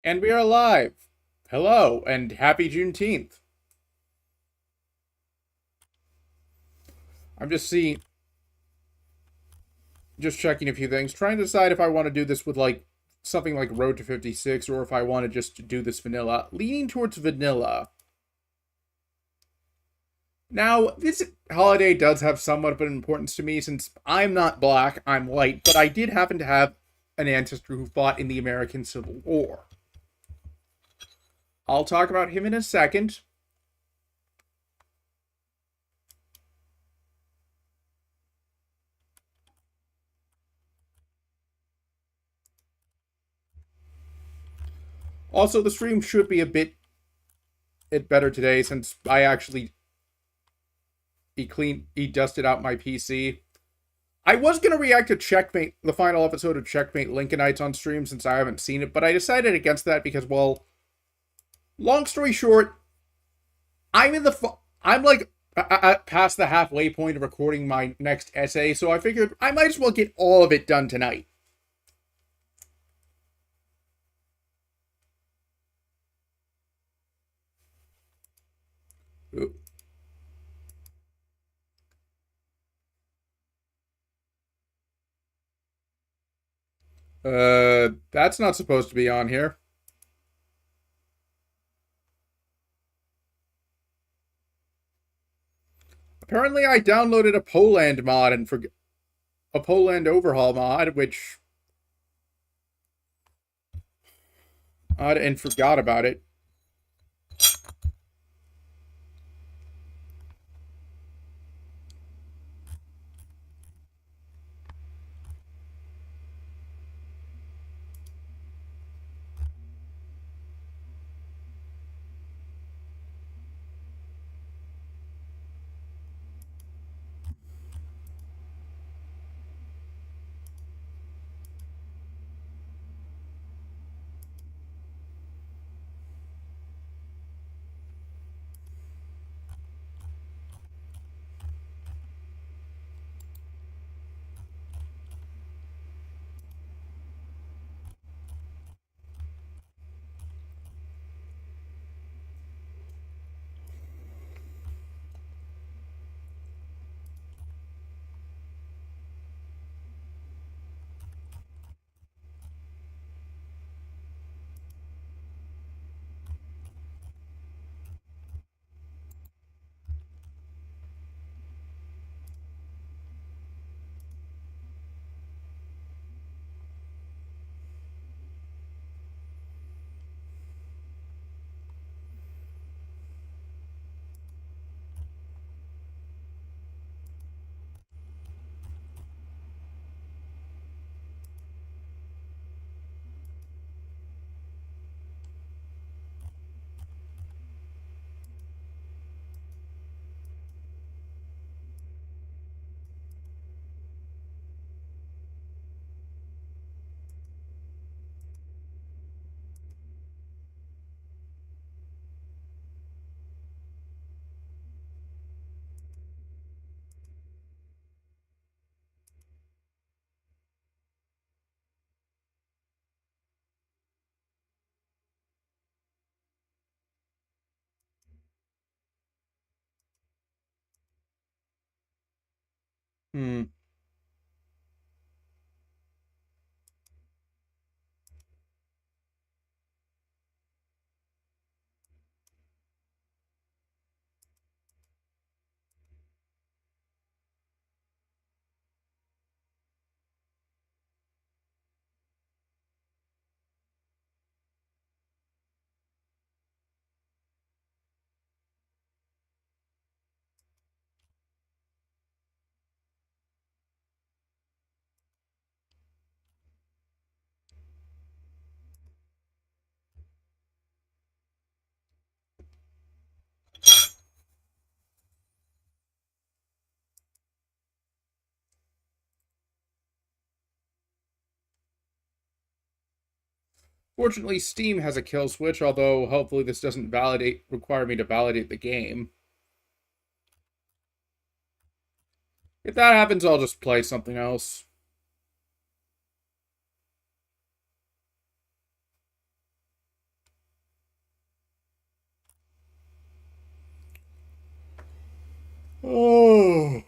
And we are live. Hello, and happy Juneteenth. I'm just checking a few things, trying to decide if I want to do this with like something like Road to 56 or if I want to just do this vanilla. Leaning towards vanilla. Now, this holiday does have somewhat of an importance to me since I'm not black, I'm white, but I did happen to have an ancestor who fought in the American Civil War. I'll talk about him in a second. Also, the stream should be a bit better today since I actually he dusted out my PC. I was gonna react to Checkmate, the final episode of Checkmate Lincolnites on stream since I haven't seen it, but I decided against that because, well, long story short, I'm like past the halfway point of recording my next essay, so I figured I might as well get all of it done tonight. That's not supposed to be on here. Apparently, I downloaded a Poland mod and a Poland overhaul mod, which and forgot about it. Hmm. Fortunately, Steam has a kill switch, although hopefully this doesn't require me to validate the game. If that happens, I'll just play something else. Oh.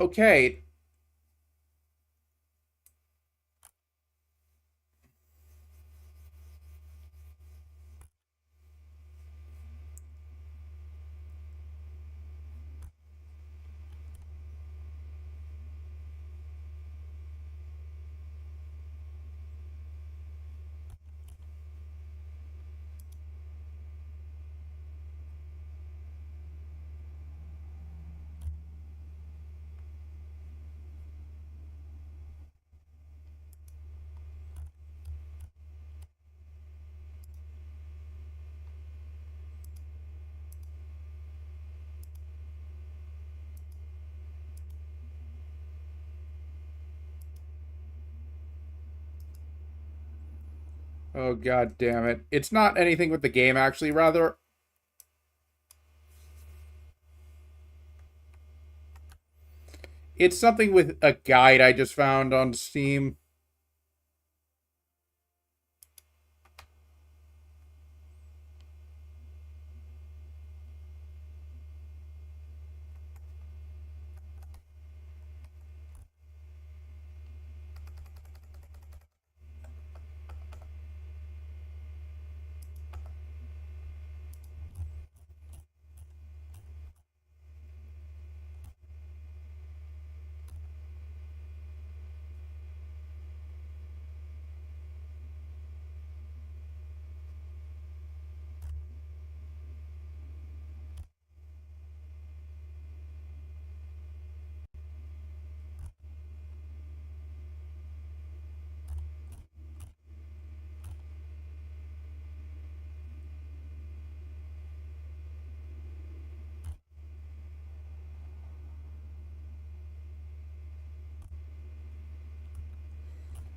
Okay. Oh, god damn it. It's not anything with the game, actually, rather. It's something with a guide I just found on Steam.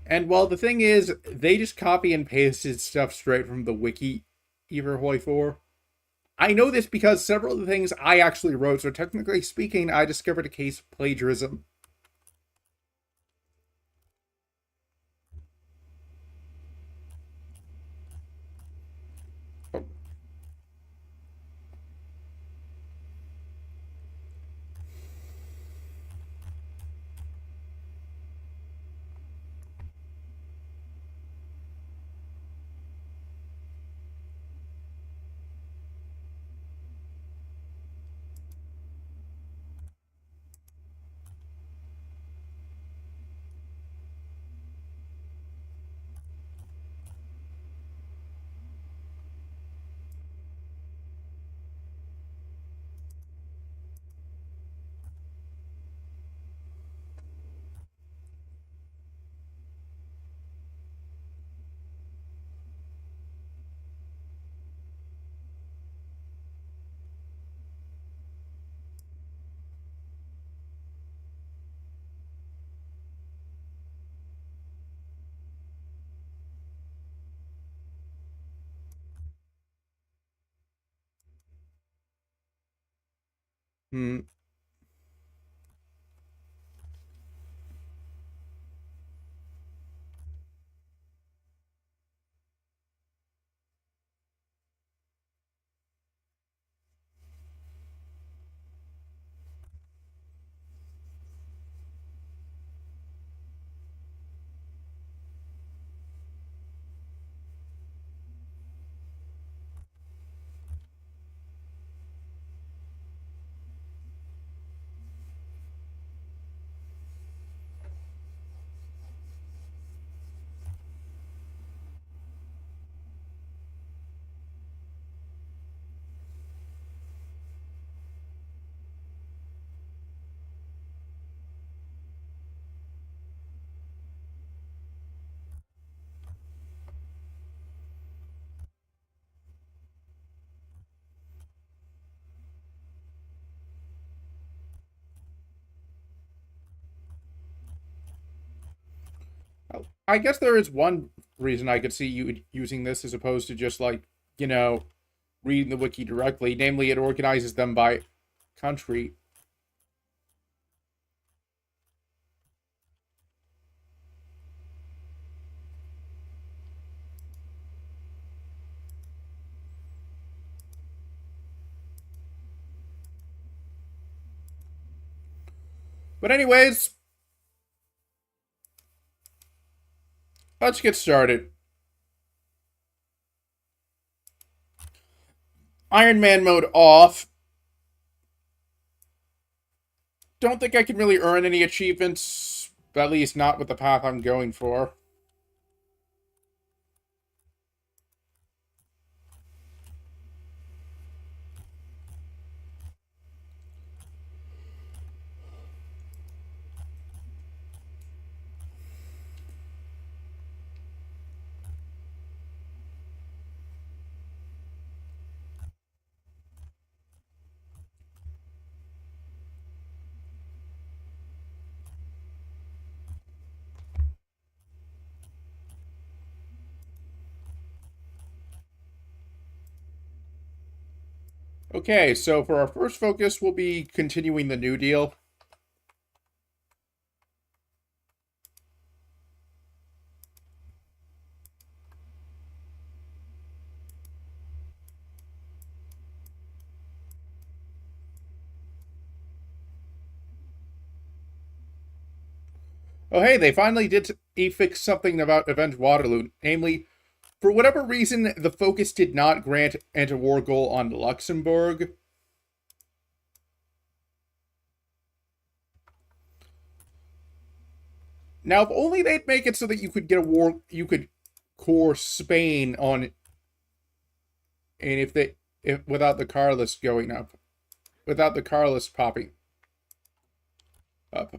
And well, the thing is, they just copy and pasted stuff straight from the wiki, Everhoy 4. I know this because several of the things I actually wrote, so technically speaking, I discovered a case of plagiarism. Hmm. I guess there is one reason I could see you using this as opposed to just like, you know, reading the wiki directly. Namely, it organizes them by country. But anyways, let's get started. Iron Man mode off. Don't think I can really earn any achievements, at least not with the path I'm going for. Okay, so for our first focus, we'll be continuing the New Deal. Oh, hey, they finally did fix something about Avenge Waterloo. Namely, for whatever reason, the focus did not grant anti-war goal on Luxembourg. Now, if only they'd make it so that you could get a war, you could core Spain on, and if without the car list going up, without the car list popping up.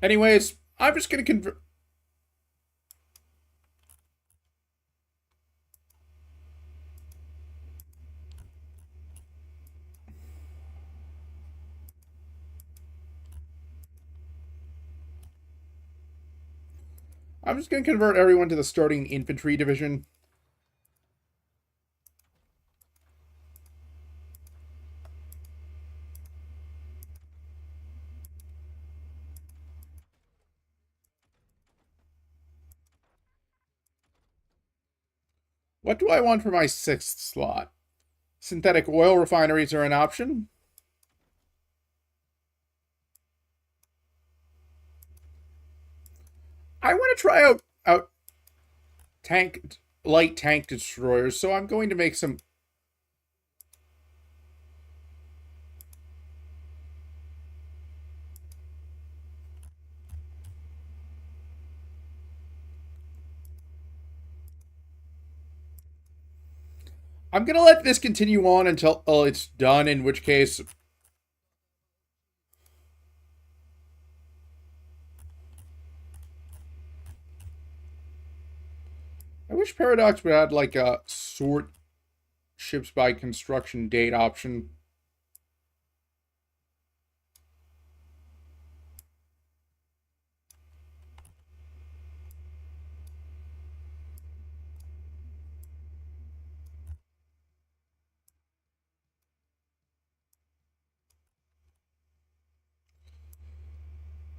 Anyways, I'm just gonna convert. I'm just gonna convert everyone to the starting infantry division. What do I want for my sixth slot? Synthetic oil refineries are an option. I want to try out light tank destroyers, so I'm going to make some. I'm gonna let this continue on until it's done, in which case I wish Paradox would add like a sort ships by construction date option.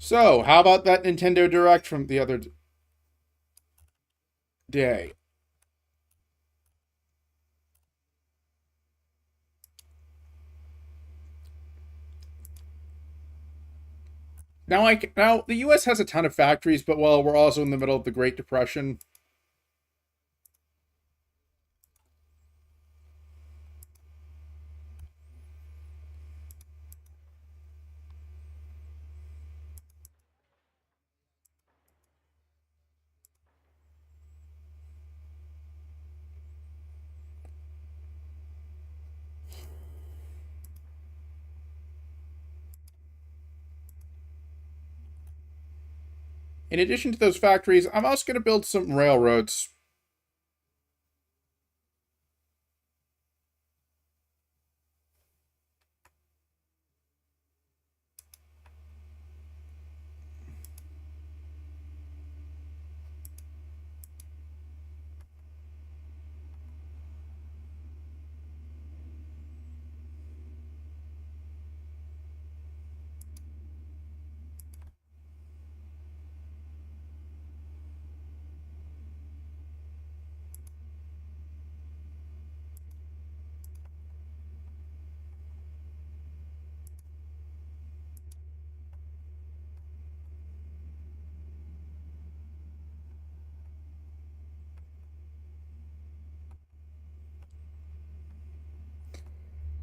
So, how about that Nintendo Direct from the other day? Now the U.S. has a ton of factories, but well, we're also in the middle of the Great Depression. In addition to those factories, I'm also going to build some railroads.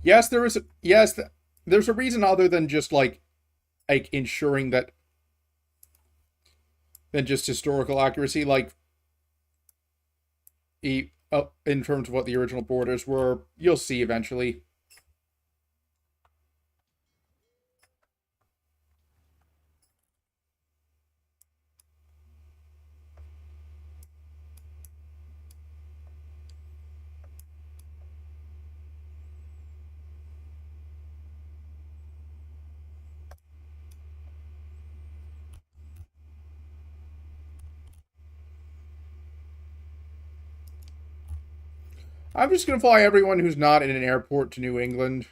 Yes, there is. There's a reason other than just like ensuring that than just historical accuracy. Like in terms of what the original borders were, you'll see eventually. I'm just gonna fly everyone who's not in an airport to New England.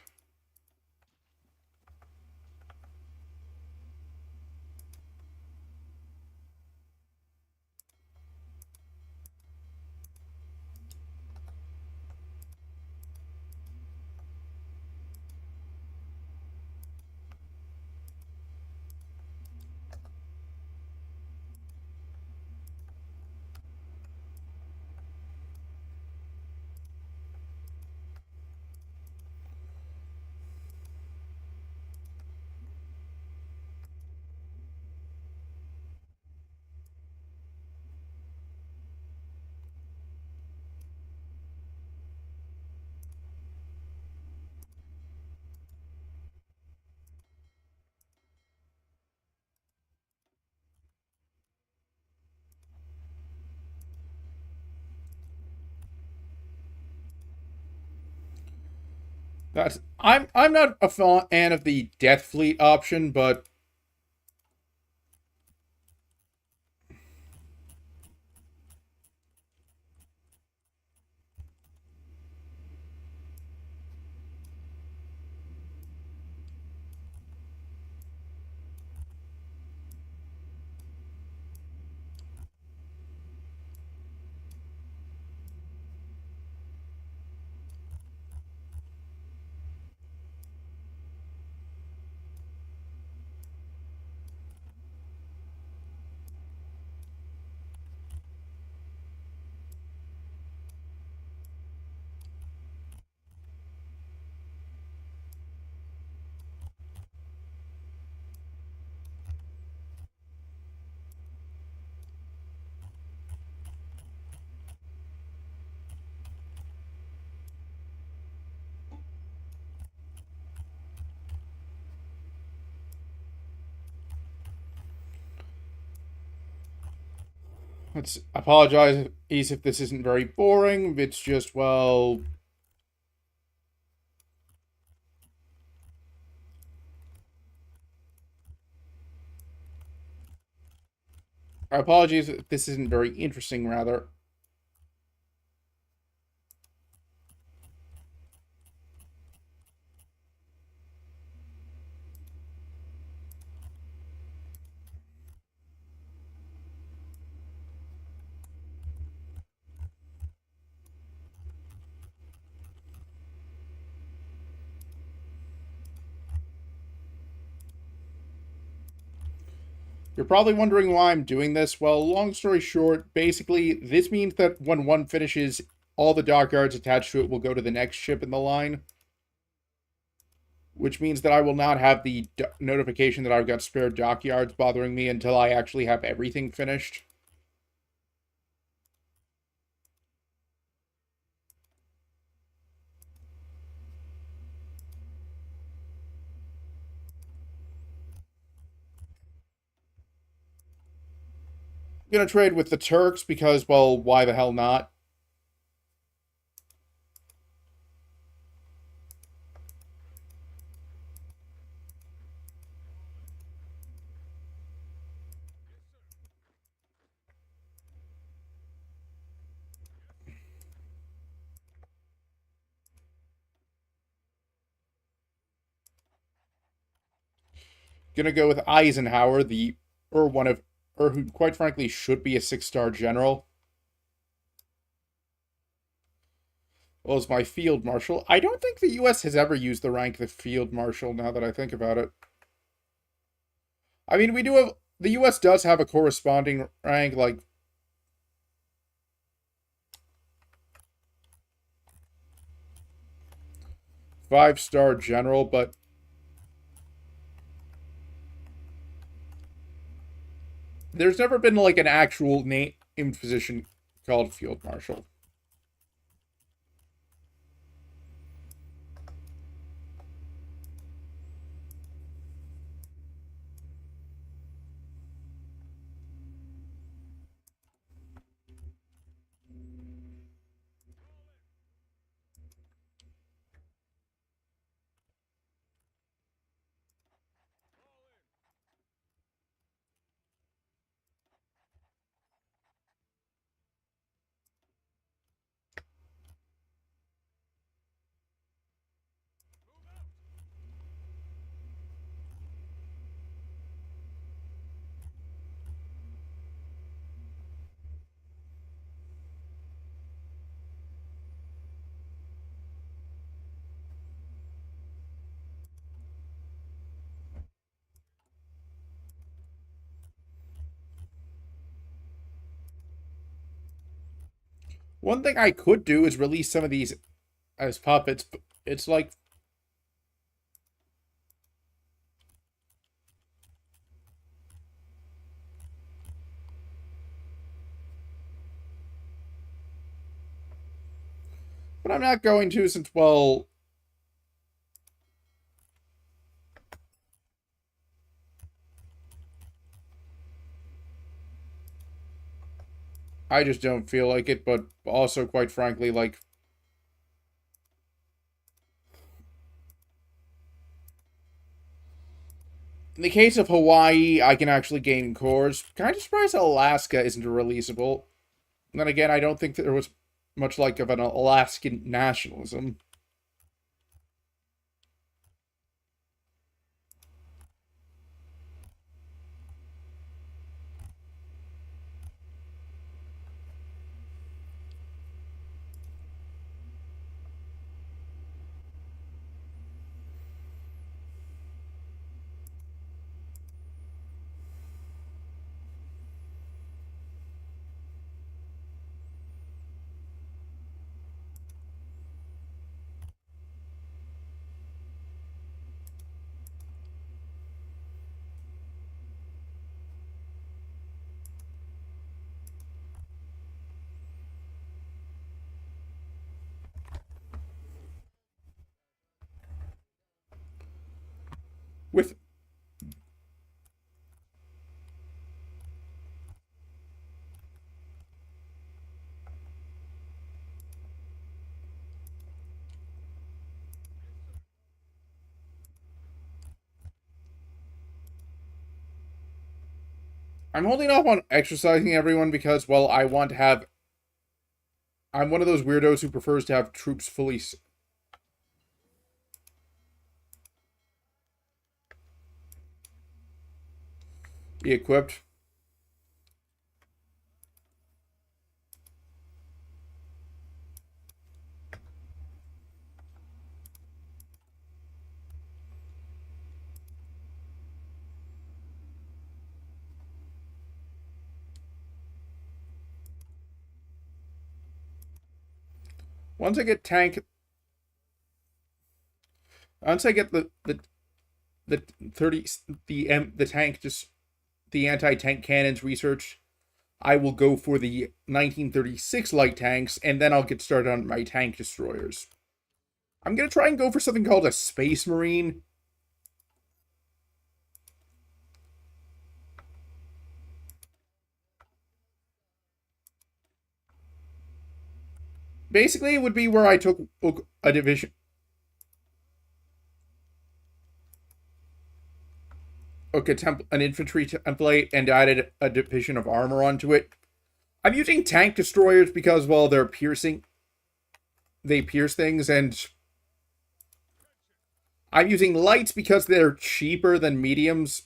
I'm not a fan of the Death Fleet option, but let's apologize if this isn't very boring. It's just, well, apologies if this isn't very interesting, rather. You're probably wondering why I'm doing this. Well, long story short, basically, this means that when one finishes, all the dockyards attached to it will go to the next ship in the line. Which means that I will not have the notification that I've got spare dockyards bothering me until I actually have everything finished. I'm gonna trade with the Turks because, well, why the hell not? Gonna go with Eisenhower, who quite frankly should be a 6-star general. Well, as my field marshal. I don't think the U.S. has ever used the rank of field marshal. Now that I think about it, I mean, the U.S. does have a corresponding rank like 5-star general, but there's never been like an actual name position called field marshal. One thing I could do is release some of these as puppets. But it's like, but I'm not going to since, well, I just don't feel like it. But also, quite frankly, like, in the case of Hawaii, I can actually gain cores. Kind of surprised Alaska isn't releasable. And then again, I don't think there was much like of an Alaskan nationalism. With I'm holding off on exercising everyone because, well, I want to have. I'm one of those weirdos who prefers to have troops fully equipped. Once I get tank, once I get the 30 the tank just the anti-tank cannons research, I will go for the 1936 light tanks, and then I'll get started on my tank destroyers. I'm gonna try and go for something called a Space Marine. Basically, it would be where I took a division. An infantry template and added a division of armor onto it. I'm using tank destroyers because, well, they're piercing. They pierce things, and I'm using lights because they're cheaper than mediums.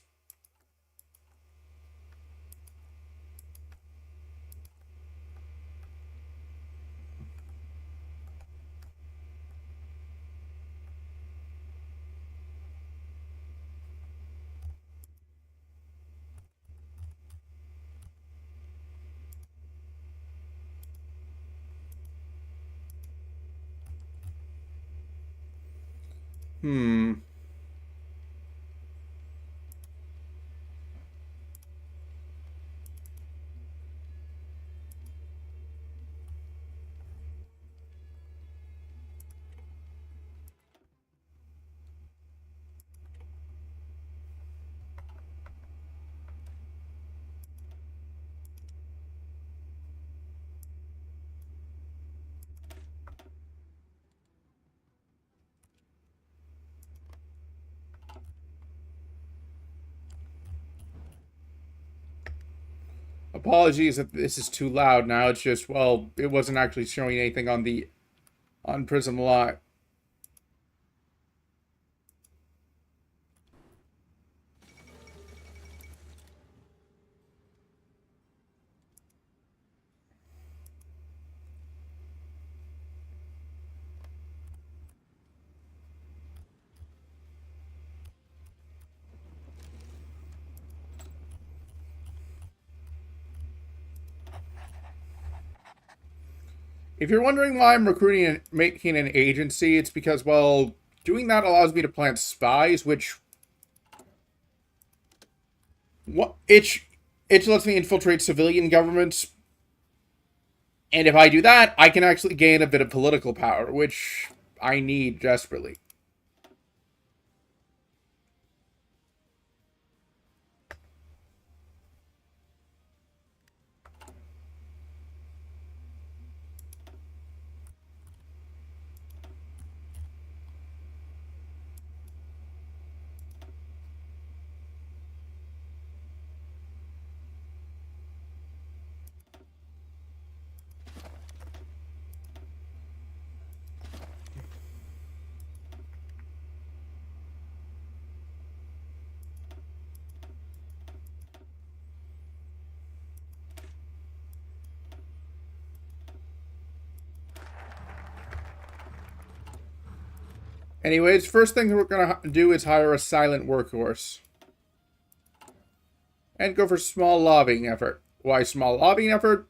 Apologies if this is too loud now. It's just, well, it wasn't actually showing anything on Prism Live. If you're wondering why I'm recruiting and making an agency, it's because, well, doing that allows me to plant spies, which it lets me infiltrate civilian governments. And if I do that, I can actually gain a bit of political power, which I need desperately. Anyways, first thing we're going to do is hire a silent workhorse. And go for small lobbying effort. Why small lobbying effort?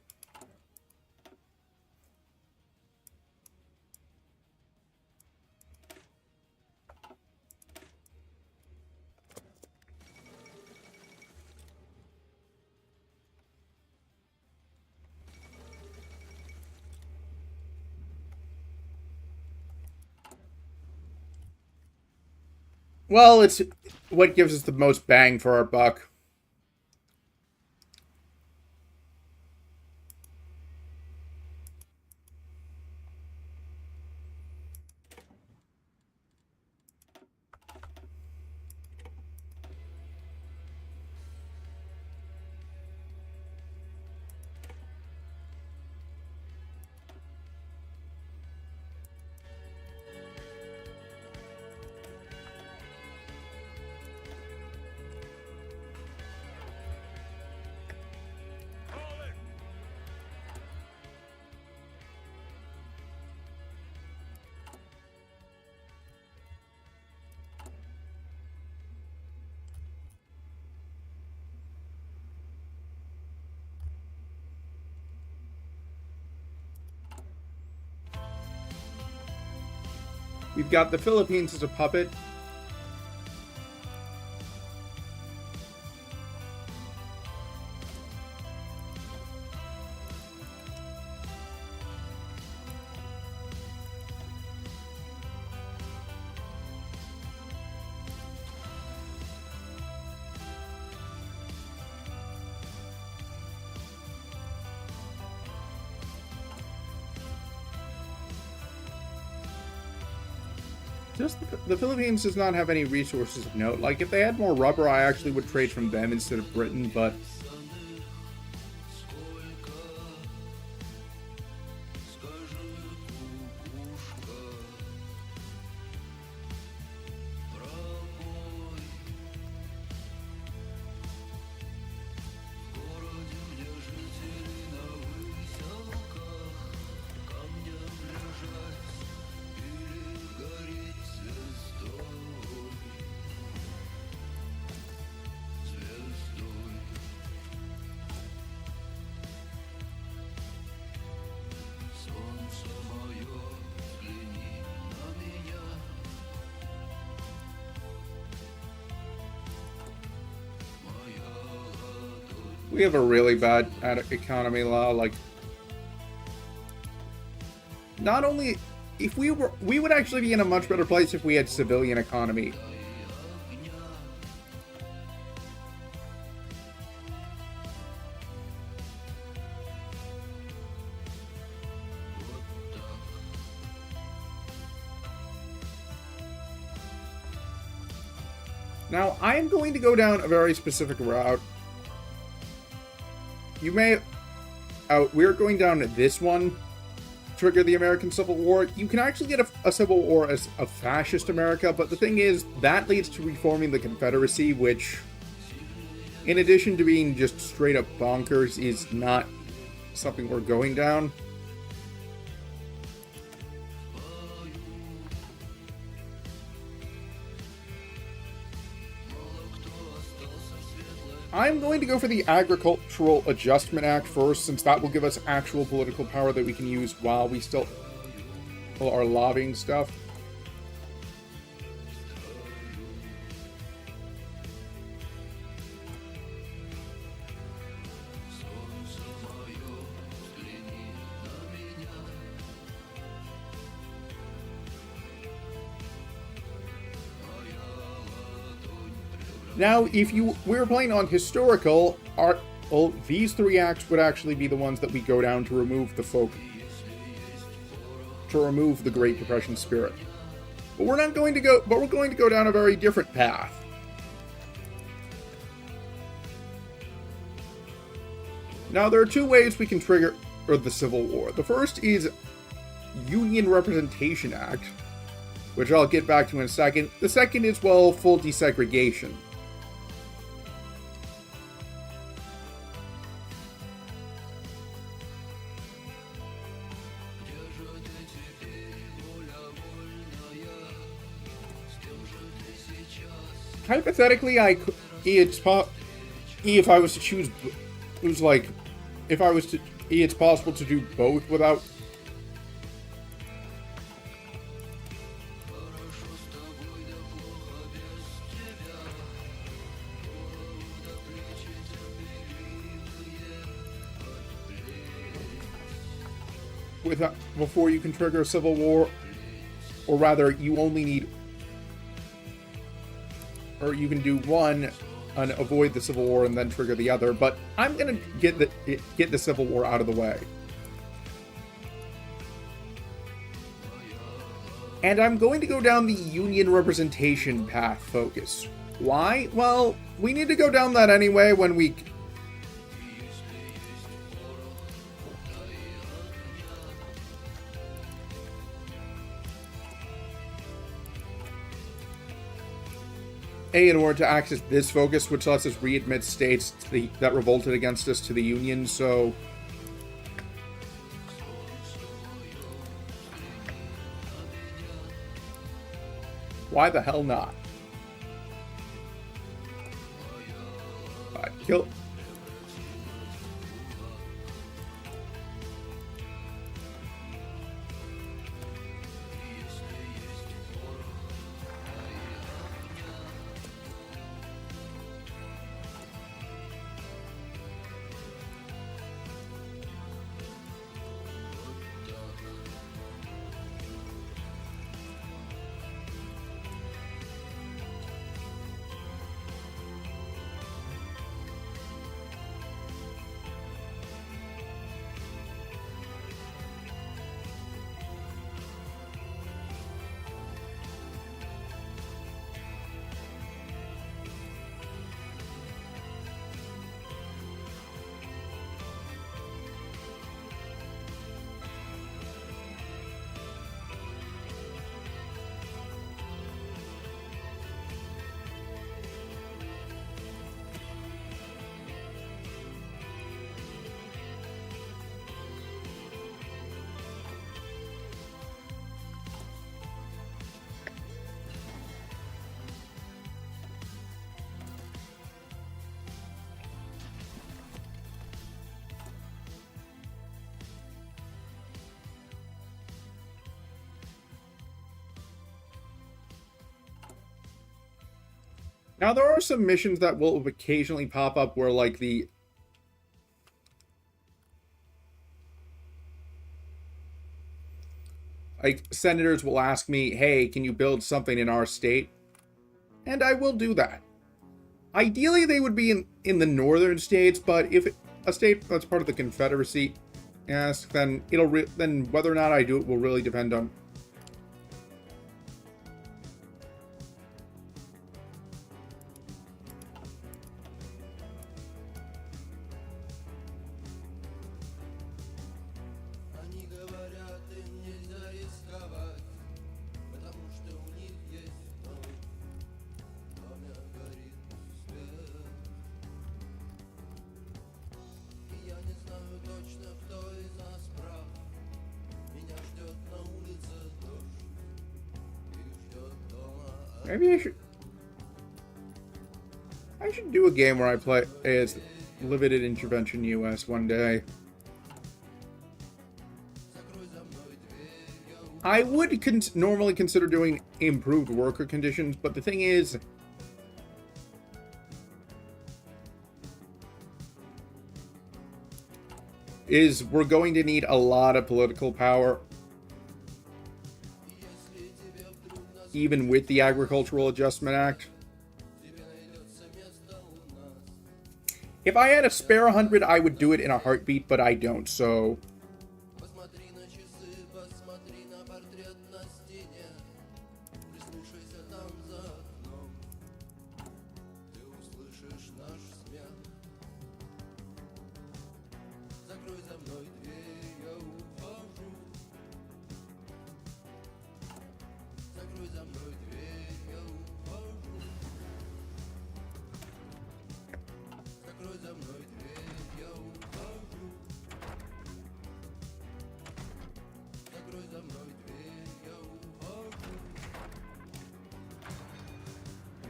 Well, it's what gives us the most bang for our buck. We've got the Philippines as a puppet. Just the Philippines does not have any resources of note. Like, if they had more rubber, I actually would trade from them instead of Britain, but... We have a really bad economy law. Like, not only if we would actually be in a much better place if we had civilian economy. Now, I am going to go down a very specific route. You may... we're going down this one. Trigger the American Civil War. You can actually get a civil war as a fascist America, but the thing is, that leads to reforming the Confederacy, which, in addition to being just straight up bonkers, is not something we're going down. I'm going to go for the Agricultural Adjustment Act first, since that will give us actual political power that we can use while we still are lobbying stuff. Now, if we were playing on historical, these three acts would actually be the ones that we go down to remove the Great Depression spirit. But we're not going to go. But we're going to go down a very different path. Now, there are two ways we can trigger the Civil War. The first is Union Representation Act, which I'll get back to in a second. The second is, well, full desegregation. Hypothetically, it's possible to do both without. Before you can trigger a civil war, or rather, you only need. Or you can do one and avoid the Civil War and then trigger the other, but I'm gonna get the Civil War out of the way. And I'm going to go down the union representation path focus. Why? Well, we need to go down that anyway when we... in order to access this focus, which lets us readmit states that revolted against us to the Union, so... why the hell not? Kill... Now, there are some missions that will occasionally pop up where, like, senators will ask me, hey, can you build something in our state? And I will do that. Ideally, they would be in the northern states, but if a state that's part of the Confederacy asks, then then whether or not I do it will really depend on. Maybe I should do a game where I play as Limited Intervention US one day. I would normally consider doing improved worker conditions, but the thing is, we're going to need a lot of political power, even with the Agricultural Adjustment Act. If I had a spare 100, I would do it in a heartbeat, but I don't, so...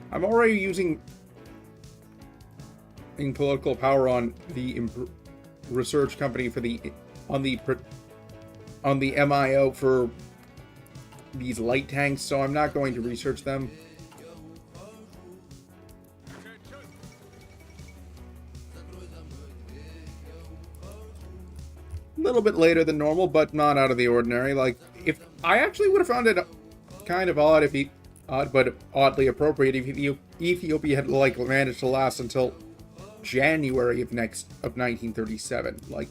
I'm already using political power on the research company for on the MIO for these light tanks, so I'm not going to research them. A little bit later than normal, but not out of the ordinary. Like, if I actually would have found it kind of odd but oddly appropriate if Ethiopia had like managed to last until January of 1937. Like,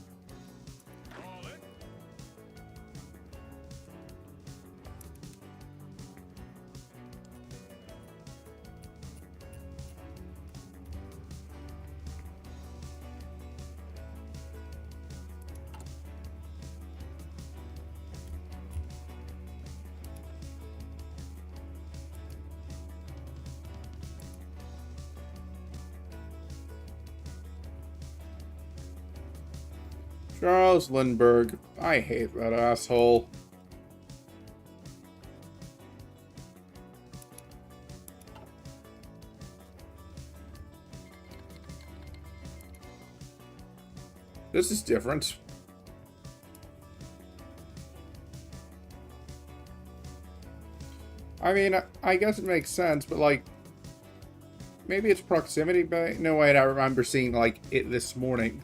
Charles Lindbergh. I hate that asshole. This is different. I mean, I guess it makes sense, but like, maybe it's proximity, but no, wait, I remember seeing like it this morning.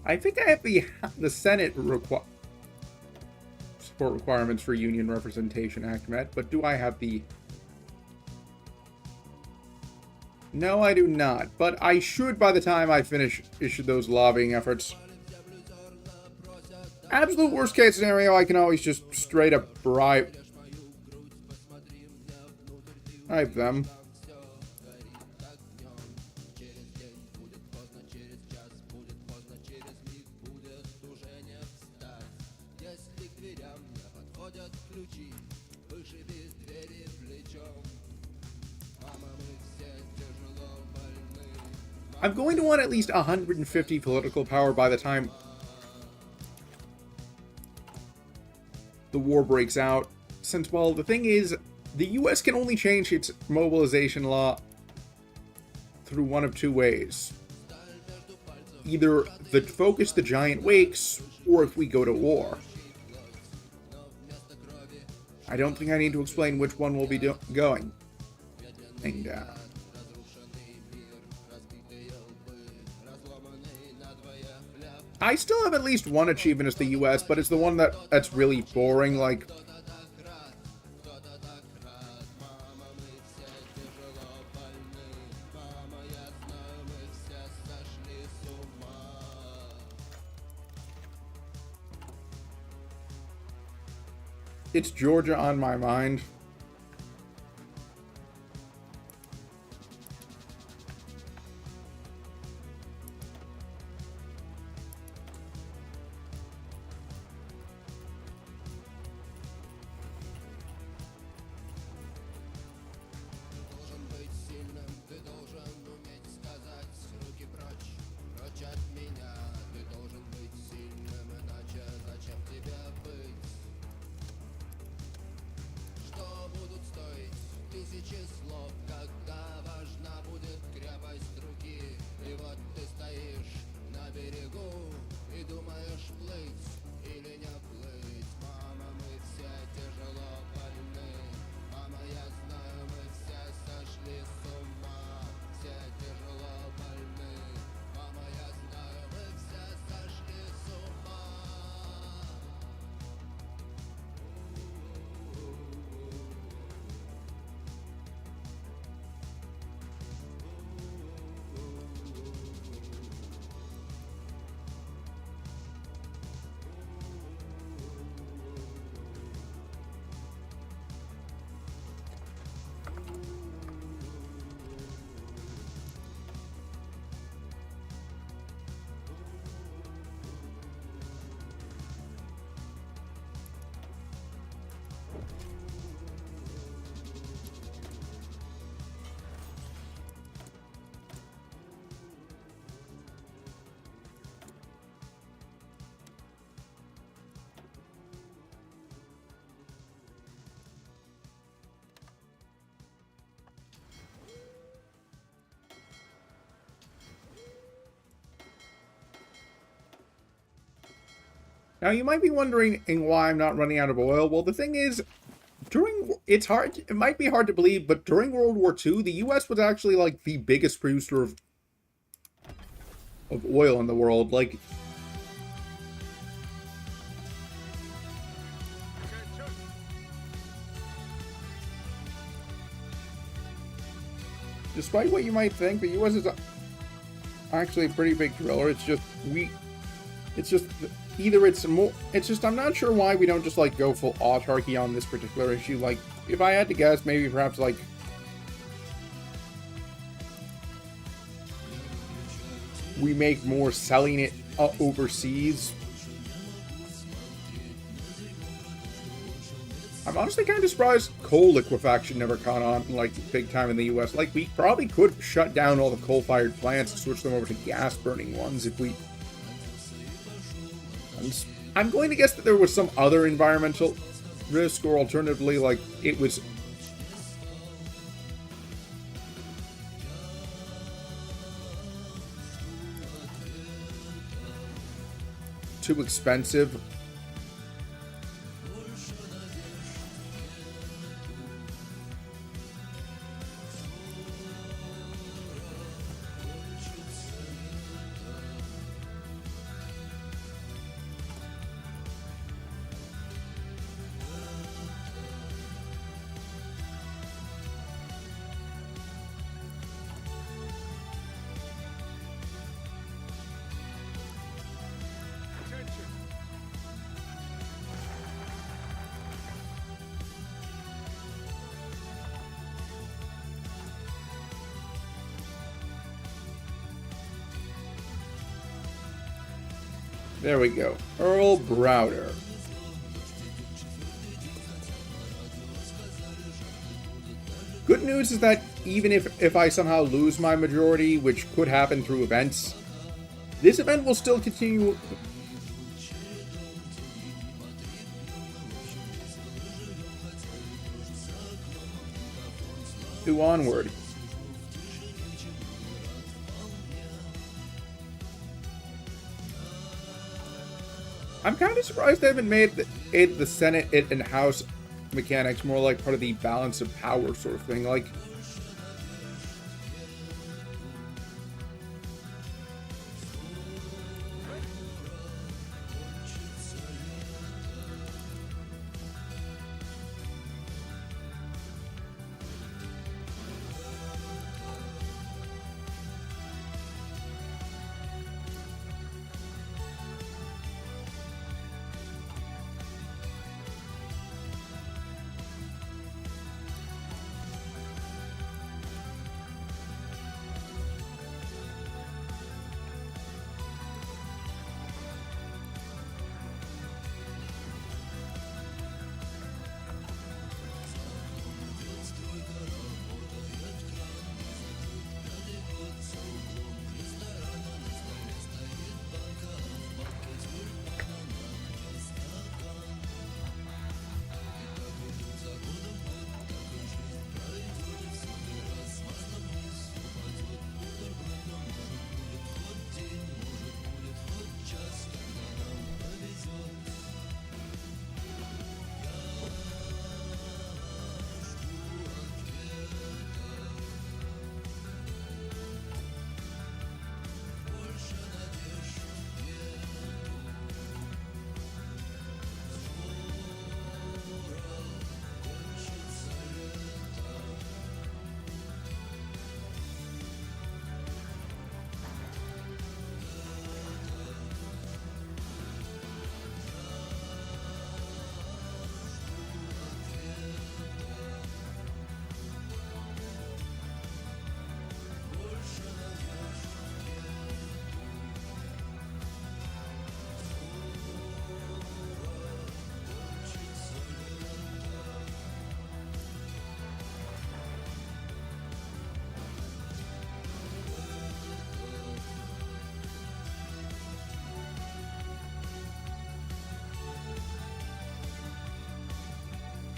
I think I have the Senate support requirements for Union Representation Act met, but do I have the No, I do not, but I should by the time I finish those lobbying efforts. Absolute worst case scenario, I can always just straight up bribe them. I'm going to want at least 150 political power by the time the war breaks out, since, well, the thing is, the US can only change its mobilization law through one of two ways. Either focus the giant wakes, or if we go to war. I don't think I need to explain which one will be going. And, I still have at least one achievement as the US, but it's the one that's really boring, like... It's Georgia on my mind. Now, you might be wondering why I'm not running out of oil. Well, the thing is, it might be hard to believe, but during World War II, the US was actually, like, the biggest producer of oil in the world. Like, despite what you might think, the US is actually a pretty big driller. It's just, I'm not sure why we don't just, like, go full autarky on this particular issue. Like, if I had to guess, maybe perhaps, like, we make more selling it overseas. I'm honestly kind of surprised coal liquefaction never caught on, like, big time in the US. Like, we probably could shut down all the coal-fired plants and switch them over to gas-burning ones if we... I'm going to guess that there was some other environmental risk, or alternatively, like, it was too expensive. There we go. Earl Browder. Good news is that even if I somehow lose my majority, which could happen through events, this event will still continue. To onward. I'm kind of surprised they haven't made the Senate and House mechanics more like part of the balance of power sort of thing. Like,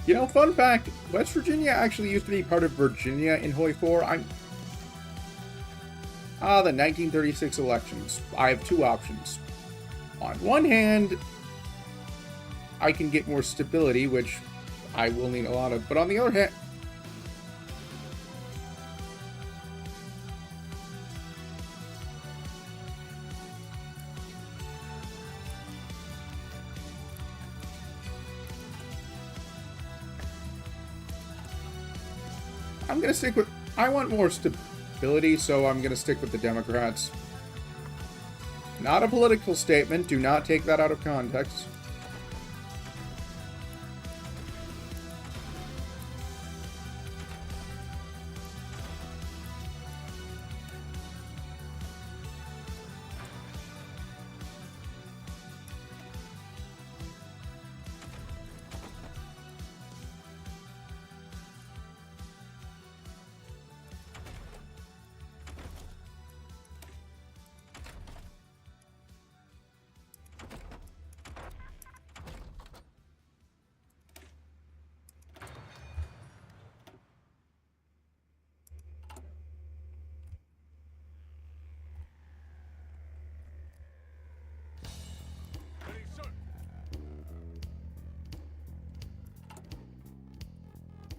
you know, fun fact, West Virginia actually used to be part of Virginia in Hoi 4. The 1936 elections. I have two options. On one hand, I can get more stability, which I will need a lot of, but on the other hand, I'm going to stick with... I want more stability, so I'm going to stick with the Democrats. Not a political statement. Do not take that out of context.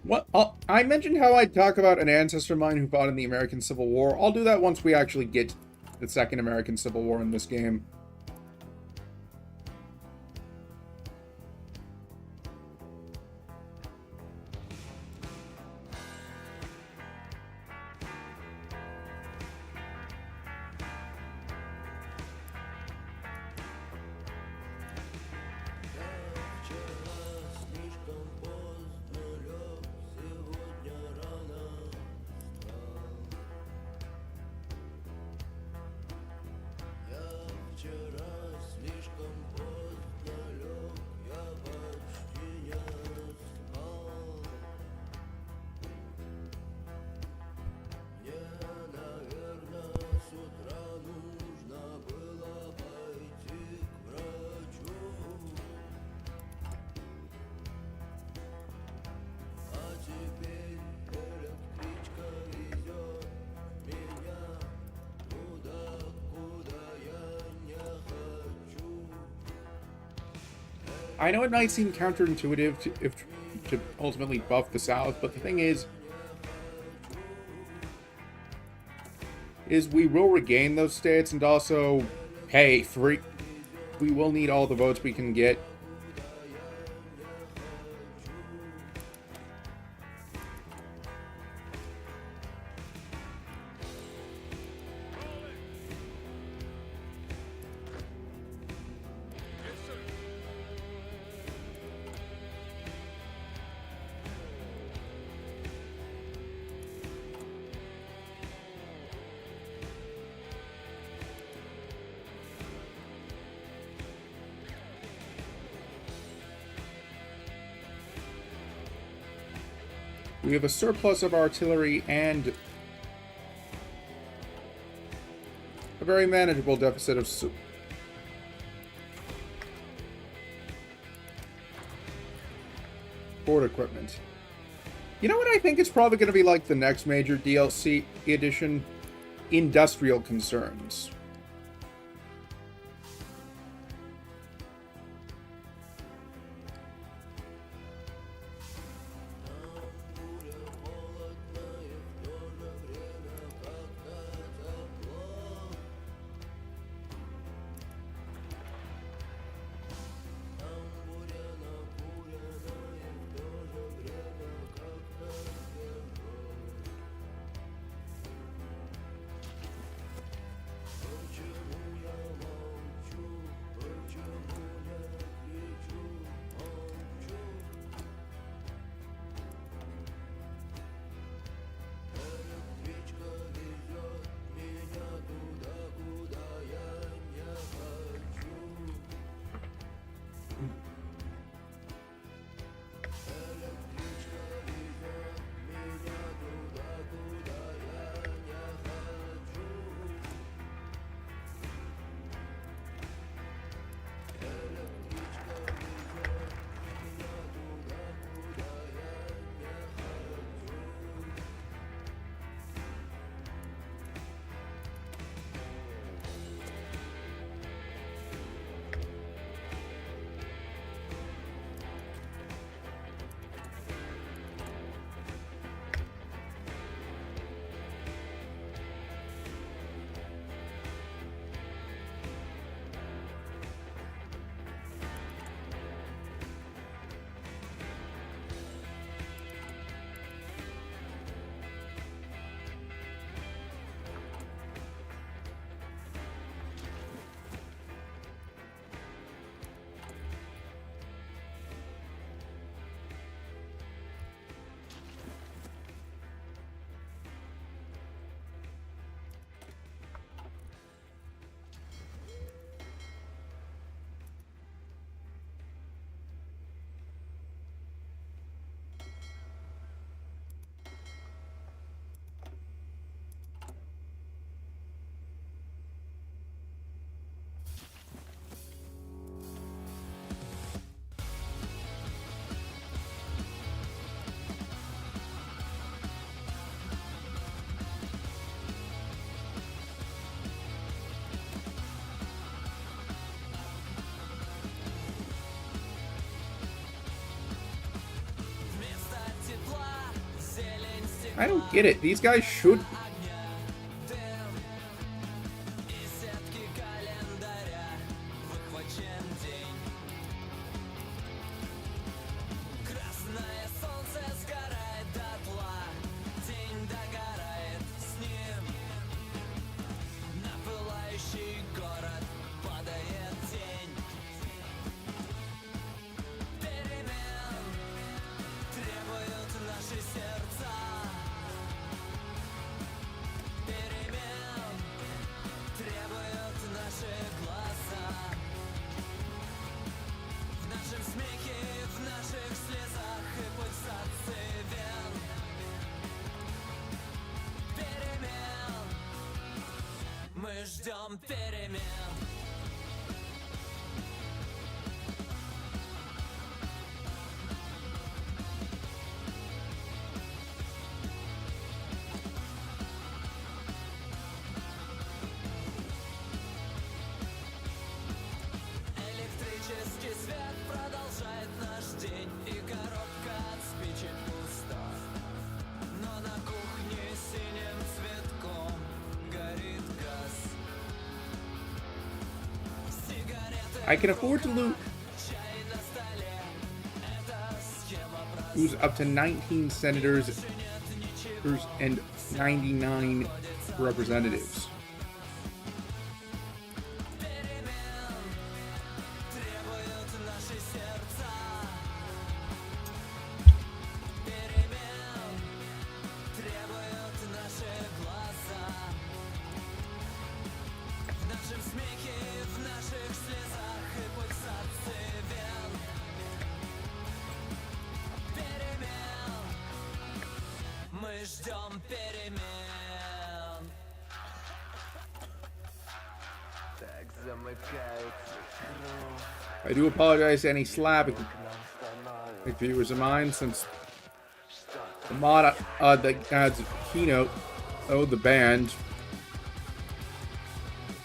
What? I mentioned how I'd talk about an ancestor of mine who fought in the American Civil War. I'll do that once we actually get the Second American Civil War in this game. I know it might seem counterintuitive to ultimately buff the South, but the thing is we will regain those states, and also, hey, we will need all the votes we can get. We have a surplus of artillery and a very manageable deficit of support equipment. You know what I think is probably going to be like the next major DLC edition? Industrial concerns. I don't get it. These guys should... Ждем перемен. Электрический свет продолжает I can afford to lose up to 19 senators and 99 representatives. I do apologize to any Slavic viewers of mine, since the mod that adds keynote, the band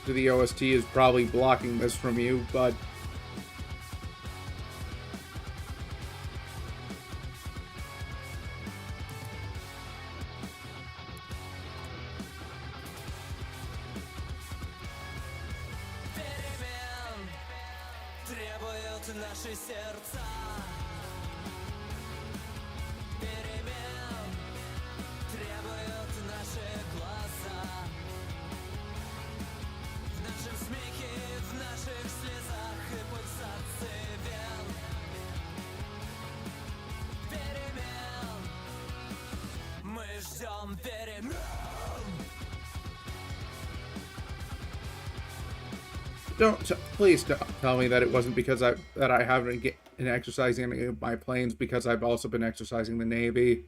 to the OST is probably blocking this from you, but please don't tell me that it wasn't because I haven't been exercising my planes, because I've also been exercising the Navy.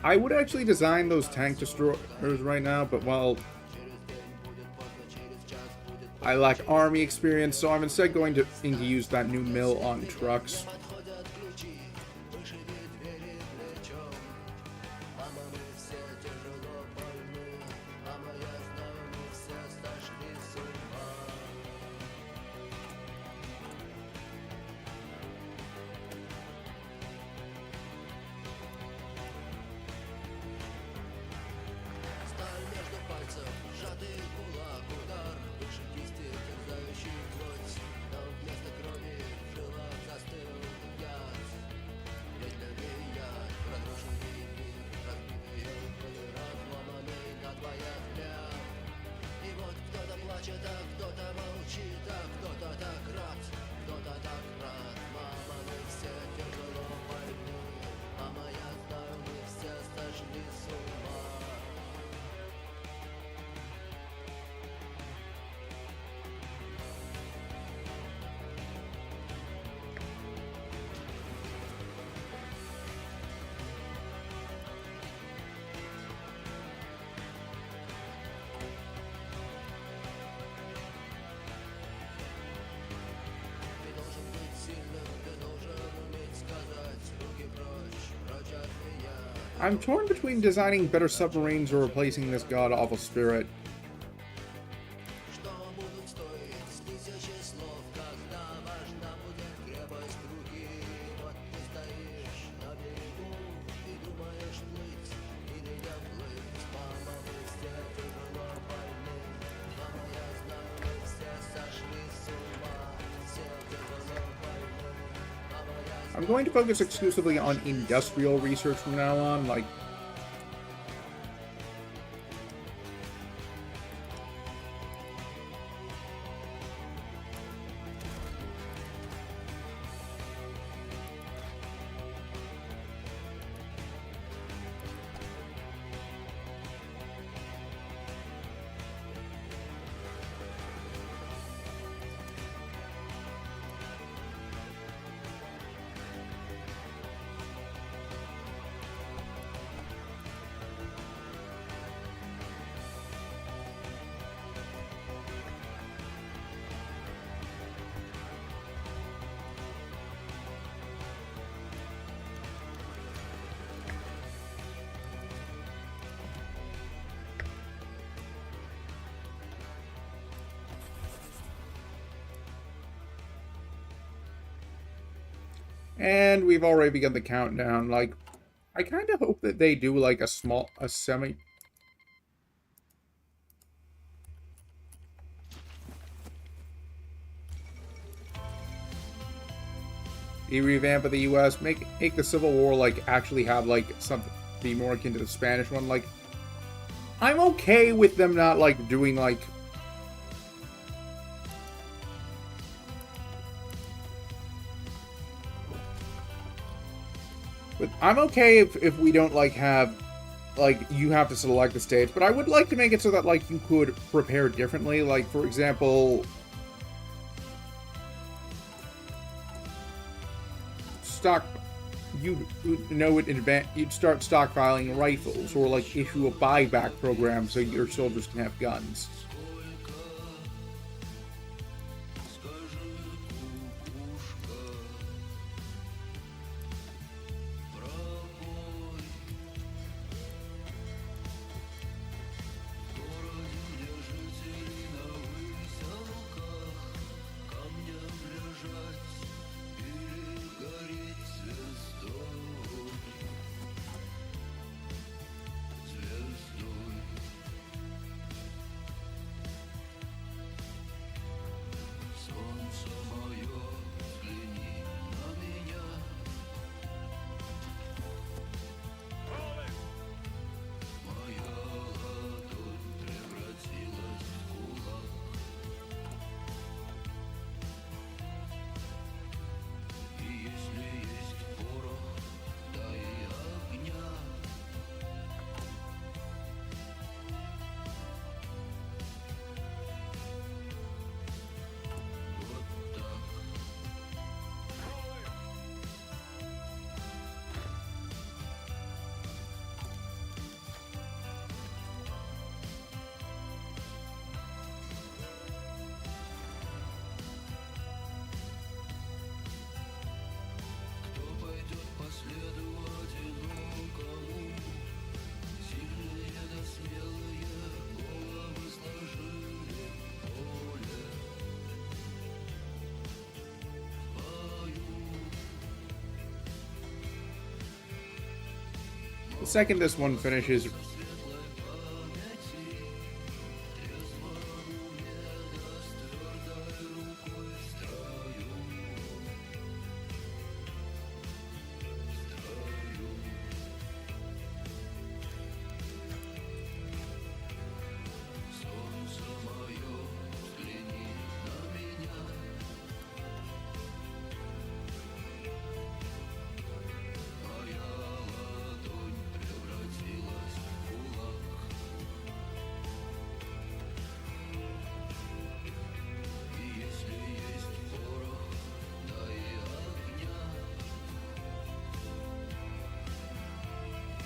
I would actually design those tank destroyers right now, but well, I lack army experience, so I'm instead going to use that new mill on trucks. I'm torn between designing better submarines or replacing this god-awful spirit. I'm going to focus exclusively on industrial research from now on, like And we've already begun the countdown. Like, I kind of hope that they do, like, a semi... A revamp of the U.S. Make the Civil War, like, actually have, like, something be more akin to the Spanish one. Like, I'm okay with them not, like, doing, like... But I'm okay if we don't, like, have... Like, you have to select the states. But I would like to make it so that, like, you could prepare differently. Like, for example... You know it in advance. You'd start stockpiling rifles, or like issue a buyback program so your soldiers can have guns. The second this one finishes...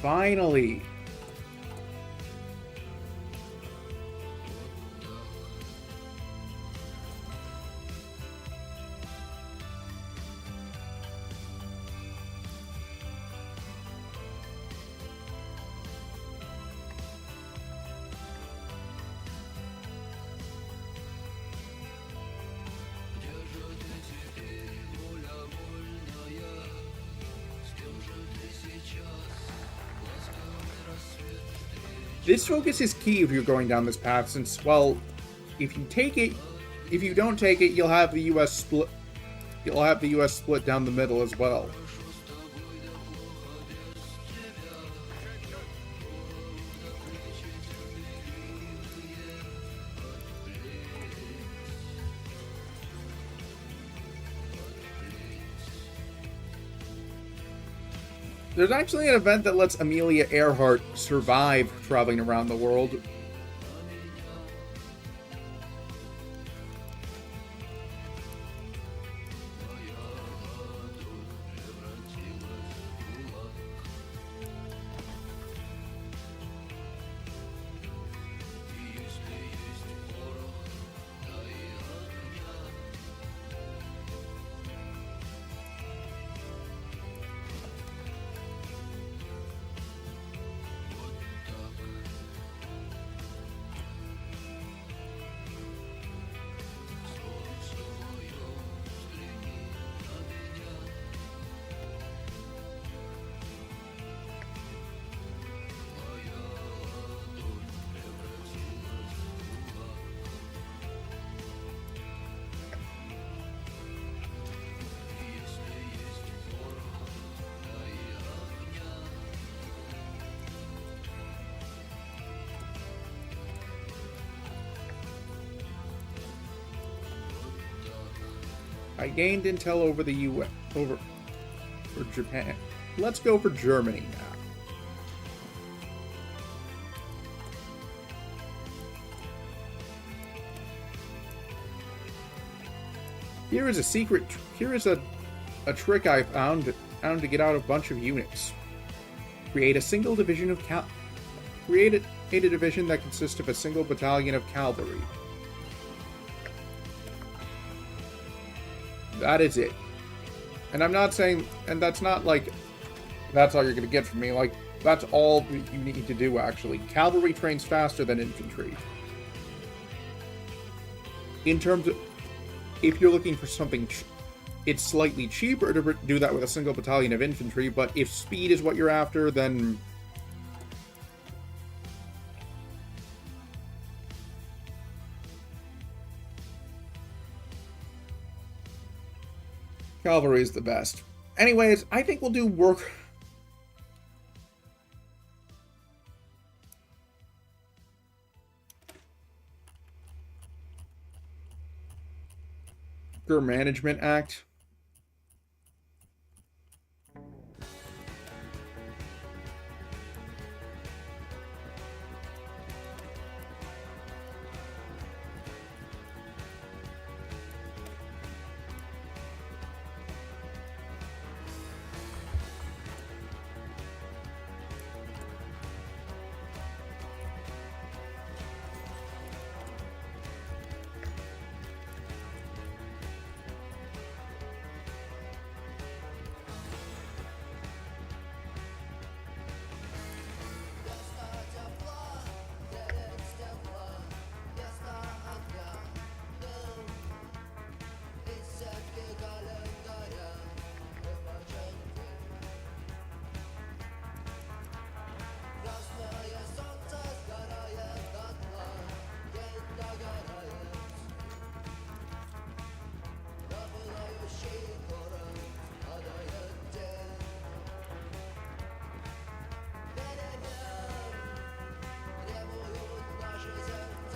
Finally! This focus is key if you're going down this path, since, well, if you don't take it, you'll have the U.S. split. You'll have the U.S. split down the middle as well. There's actually an event that lets Amelia Earhart survive traveling around the world. I gained intel over the U.S. over for Japan. Let's go for Germany now. Here is a secret. Here is a trick I found to get out a bunch of units. Create a single division of Create a division that consists of a single battalion of cavalry. That is it. And I'm not saying, and that's not like, that's all you're going to get from me. Like, that's all you need to do, actually. Cavalry trains faster than infantry. In terms of, if you're looking for something, it's slightly cheaper to do that with a single battalion of infantry, but if speed is what you're after, then cavalry is the best. Anyways, I think we'll do worker Management Act.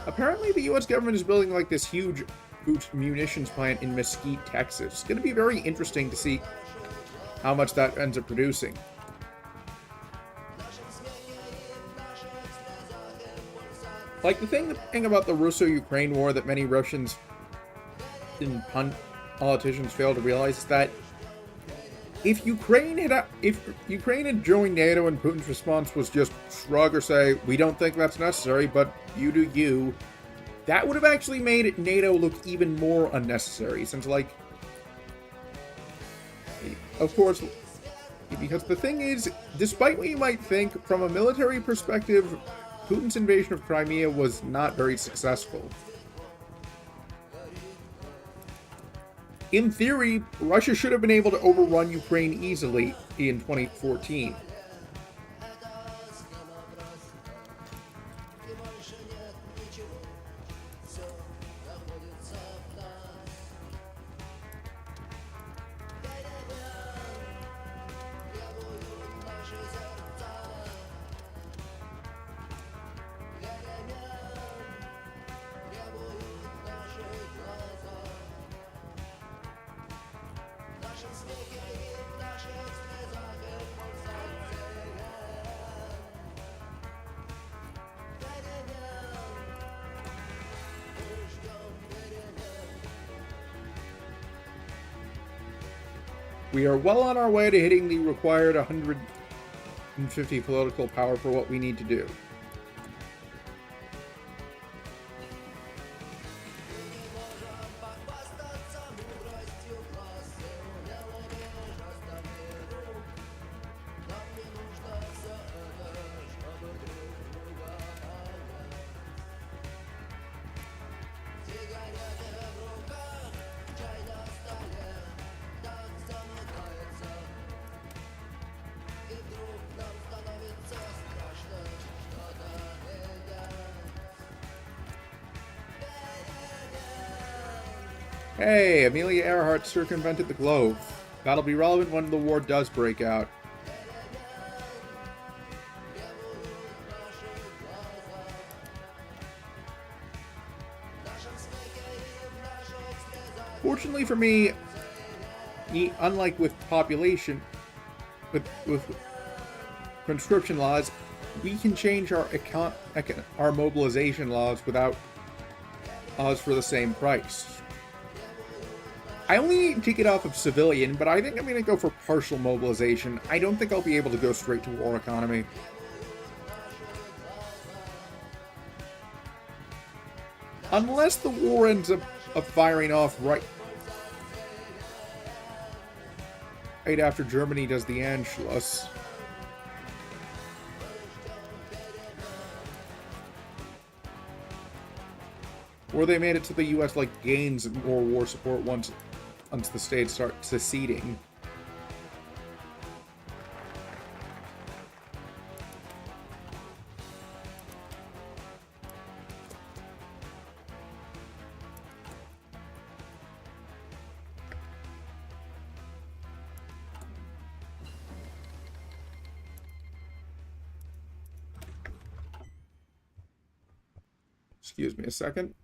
Apparently, the U.S. government is building like this huge munitions plant in Mesquite, Texas. It's going to be very interesting to see how much that ends up producing. Like, the thing about the Russo-Ukraine war that many Russians and politicians fail to realize is that if Ukraine had joined NATO and Putin's response was just shrug or say, we don't think that's necessary, but you do you, that would have actually made NATO look even more unnecessary, since, like, of course, because the thing is, despite what you might think, from a military perspective, Putin's invasion of Crimea was not very successful. In theory, Russia should have been able to overrun Ukraine easily in 2014. We are well on our way to hitting the required 150 political power for what we need to do. Hey, Amelia Earhart circumvented the globe. That'll be relevant when the war does break out. Fortunately for me, unlike with population, with conscription laws, we can change our mobilization laws without laws for the same price. I only need to get off of civilian, but I think I'm going to go for partial mobilization. I don't think I'll be able to go straight to war economy. Unless the war ends up firing off right after Germany does the Anschluss. Or they made it to the US like gains more war support once the states start seceding. Excuse me a second.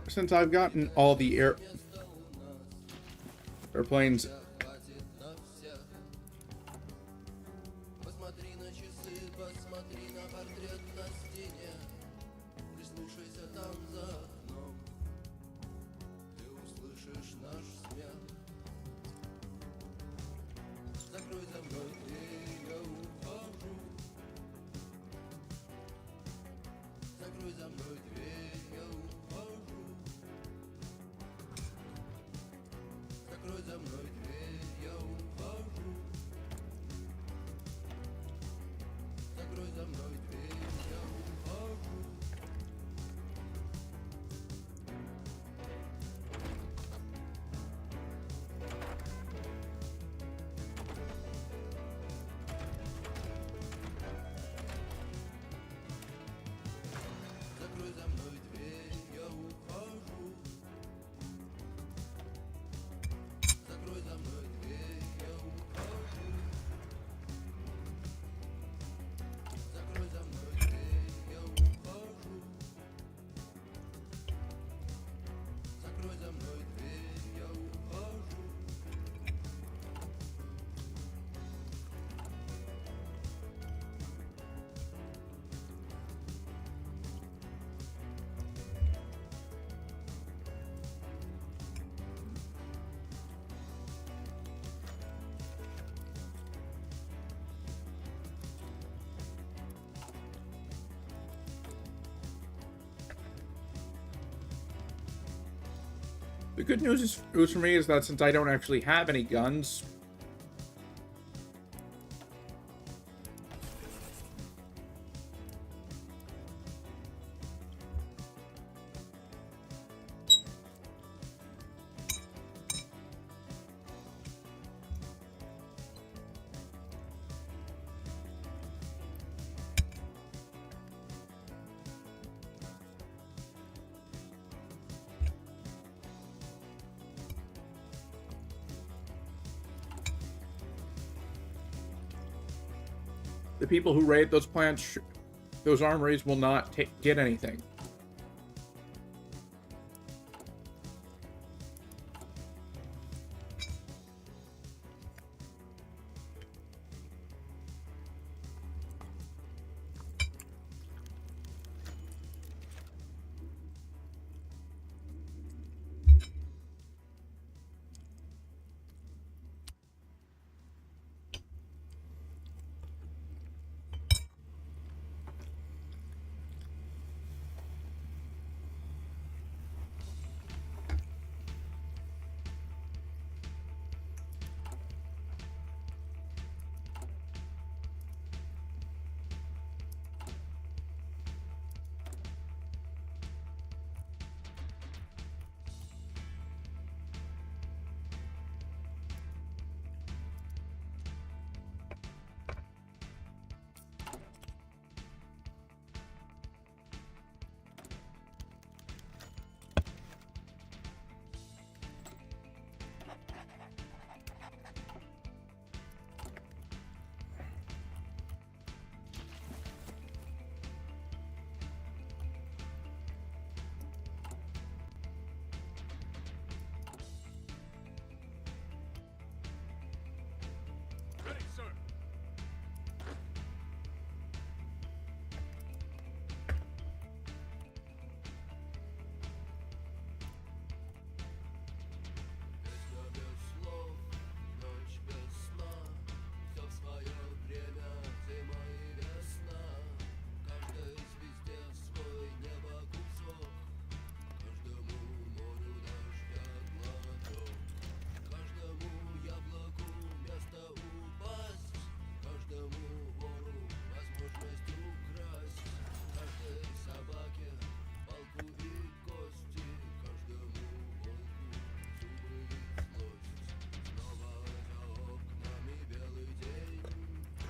Since I've gotten all the airplanes, the good news for me is that since I don't actually have any guns, the people who raid those plants, those armories, will not get anything.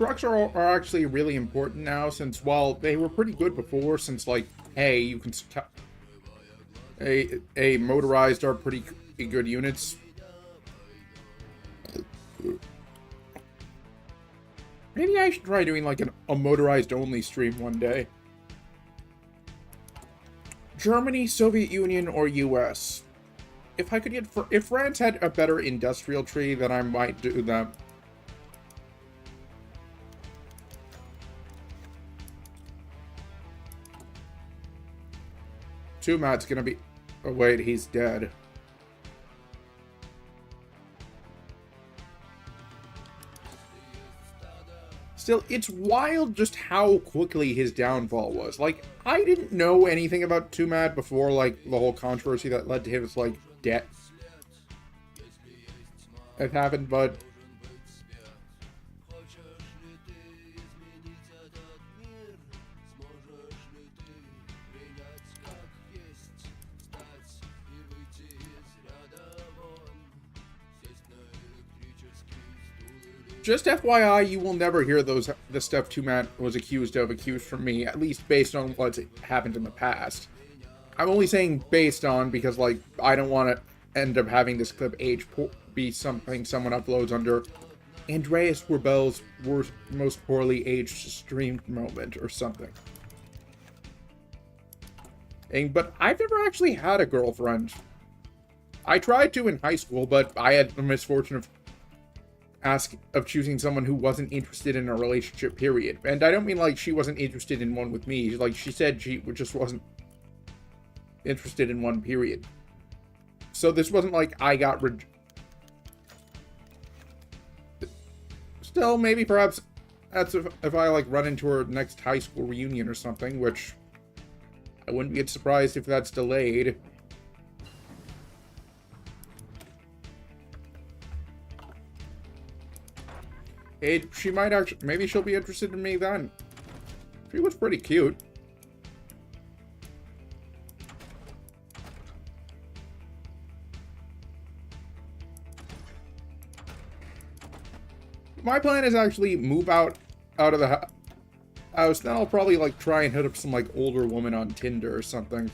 trucks are actually really important now, since while they were pretty good before, since like, hey, you can a motorized are pretty good units. Maybe I should try doing like a motorized only stream one day. Germany, Soviet Union, or US? If I could get... If France had a better industrial tree, then I might do that. Tumat's gonna be... Oh, wait, he's dead. Still, it's wild just how quickly his downfall was. Like, I didn't know anything about Tumat before, like, the whole controversy that led to his, like, death. It happened, but... Just FYI, you will never hear the stuff Tumat was accused from me, at least based on what's happened in the past. I'm only saying based on because, like, I don't want to end up having this clip be something someone uploads under Andreas Rebel's most poorly aged streamed moment or something. But I've never actually had a girlfriend. I tried to in high school, but I had the misfortune of choosing someone who wasn't interested in a relationship, period. And I don't mean like she wasn't interested in one with me. Like, she said she just wasn't interested in one, period. So this wasn't like I got Still, maybe perhaps that's if I like run into her next high school reunion or something, which I wouldn't get surprised if that's delayed. She might actually... Maybe she'll be interested in me then. She was pretty cute. My plan is actually move out of the house. Then I'll probably, like, try and hit up some, like, older woman on Tinder or something.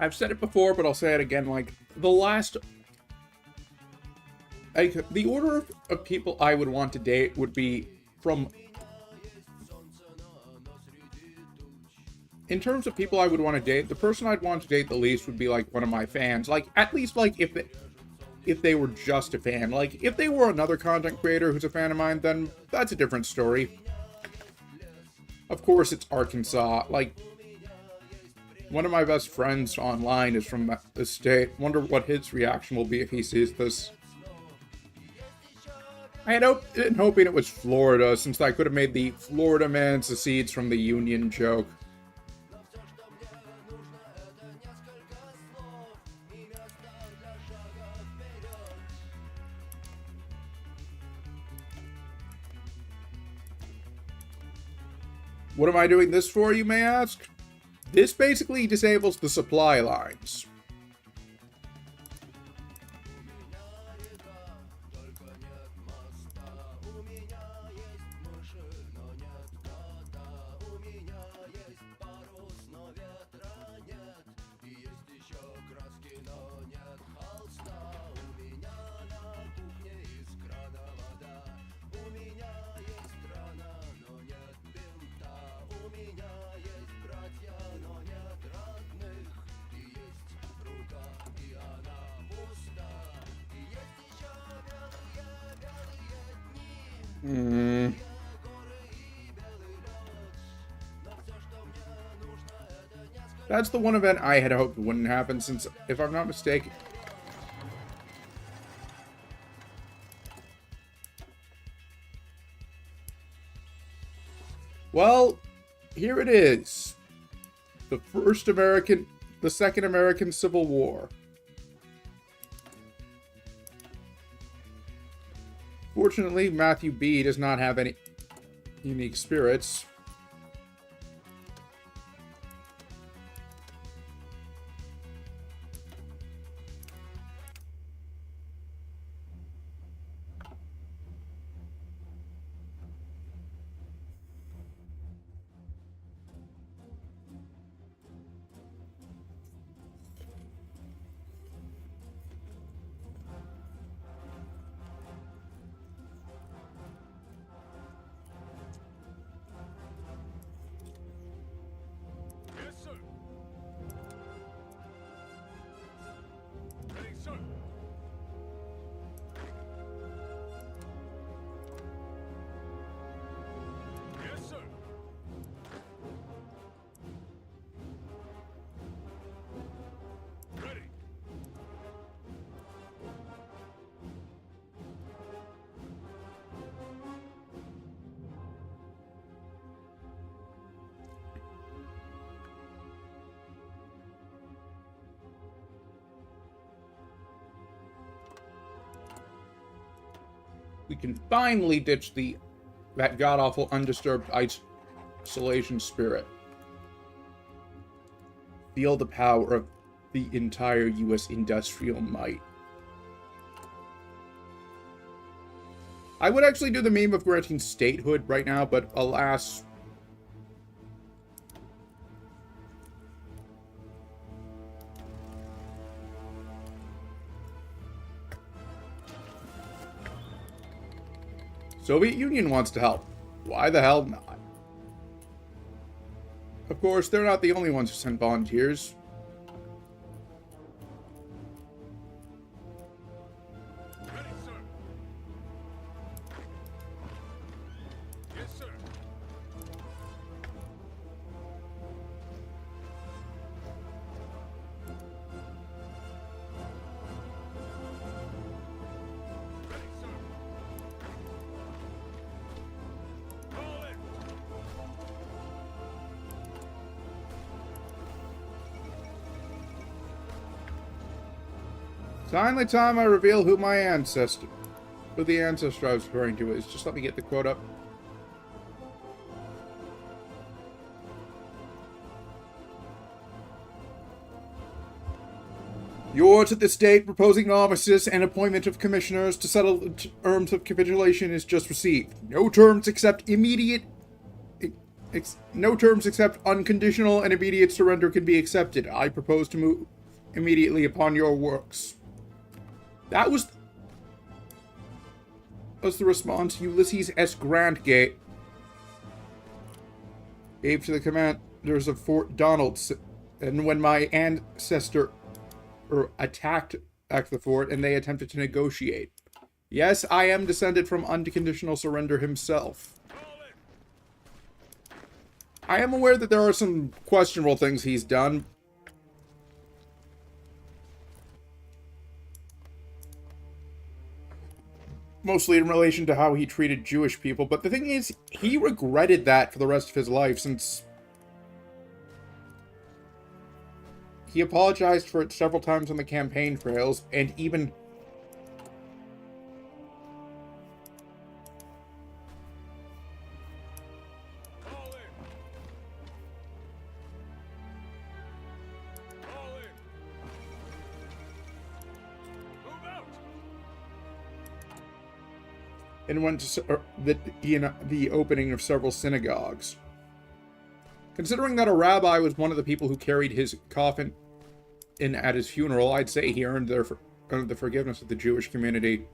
I've said it before, but I'll say it again, like, the order of people I would want to date would be from... In terms of people I would want to date, the person I'd want to date the least would be, like, one of my fans. Like, at least, like, if they were just a fan. Like, if they were another content creator who's a fan of mine, then that's a different story. Of course, it's Arkansas. Like... One of my best friends online is from the state. Wonder what his reaction will be if he sees this. I had been hoping it was Florida, since I could have made the Florida man secedes from the Union joke. What am I doing this for, you may ask? This basically disables the supply lines. Hmm. That's the one event I had hoped wouldn't happen, since, if I'm not mistaken... Well, here it is. The Second American Civil War. Fortunately, Matthew B. does not have any unique spirits. We can finally ditch that god-awful undisturbed isolation spirit. Feel the power of the entire U.S. industrial might. I would actually do the meme of granting statehood right now, but alas... Soviet Union wants to help. Why the hell not? Of course, they're not the only ones who send volunteers. Ready, sir. Yes, sir. Ready, sir. Call it. Finally time I reveal who the ancestor I was referring to is. Just let me get the quote up. Yours at this date proposing armistice and appointment of commissioners to settle terms of capitulation is just received. No terms except no terms except unconditional and immediate surrender can be accepted. I propose to move immediately upon your works. That was the response Ulysses S. Grant gave to the commanders of Fort Donelson, and when my ancestor attacked the fort and they attempted to negotiate. Yes, I am descended from unconditional surrender himself. I am aware that there are some questionable things he's done. Mostly in relation to how he treated Jewish people, but the thing is, he regretted that for the rest of his life, since he apologized for it several times on the campaign trails, and even and went to the opening of several synagogues. Considering that a rabbi was one of the people who carried his coffin in at his funeral, I'd say he earned the forgiveness of the Jewish community.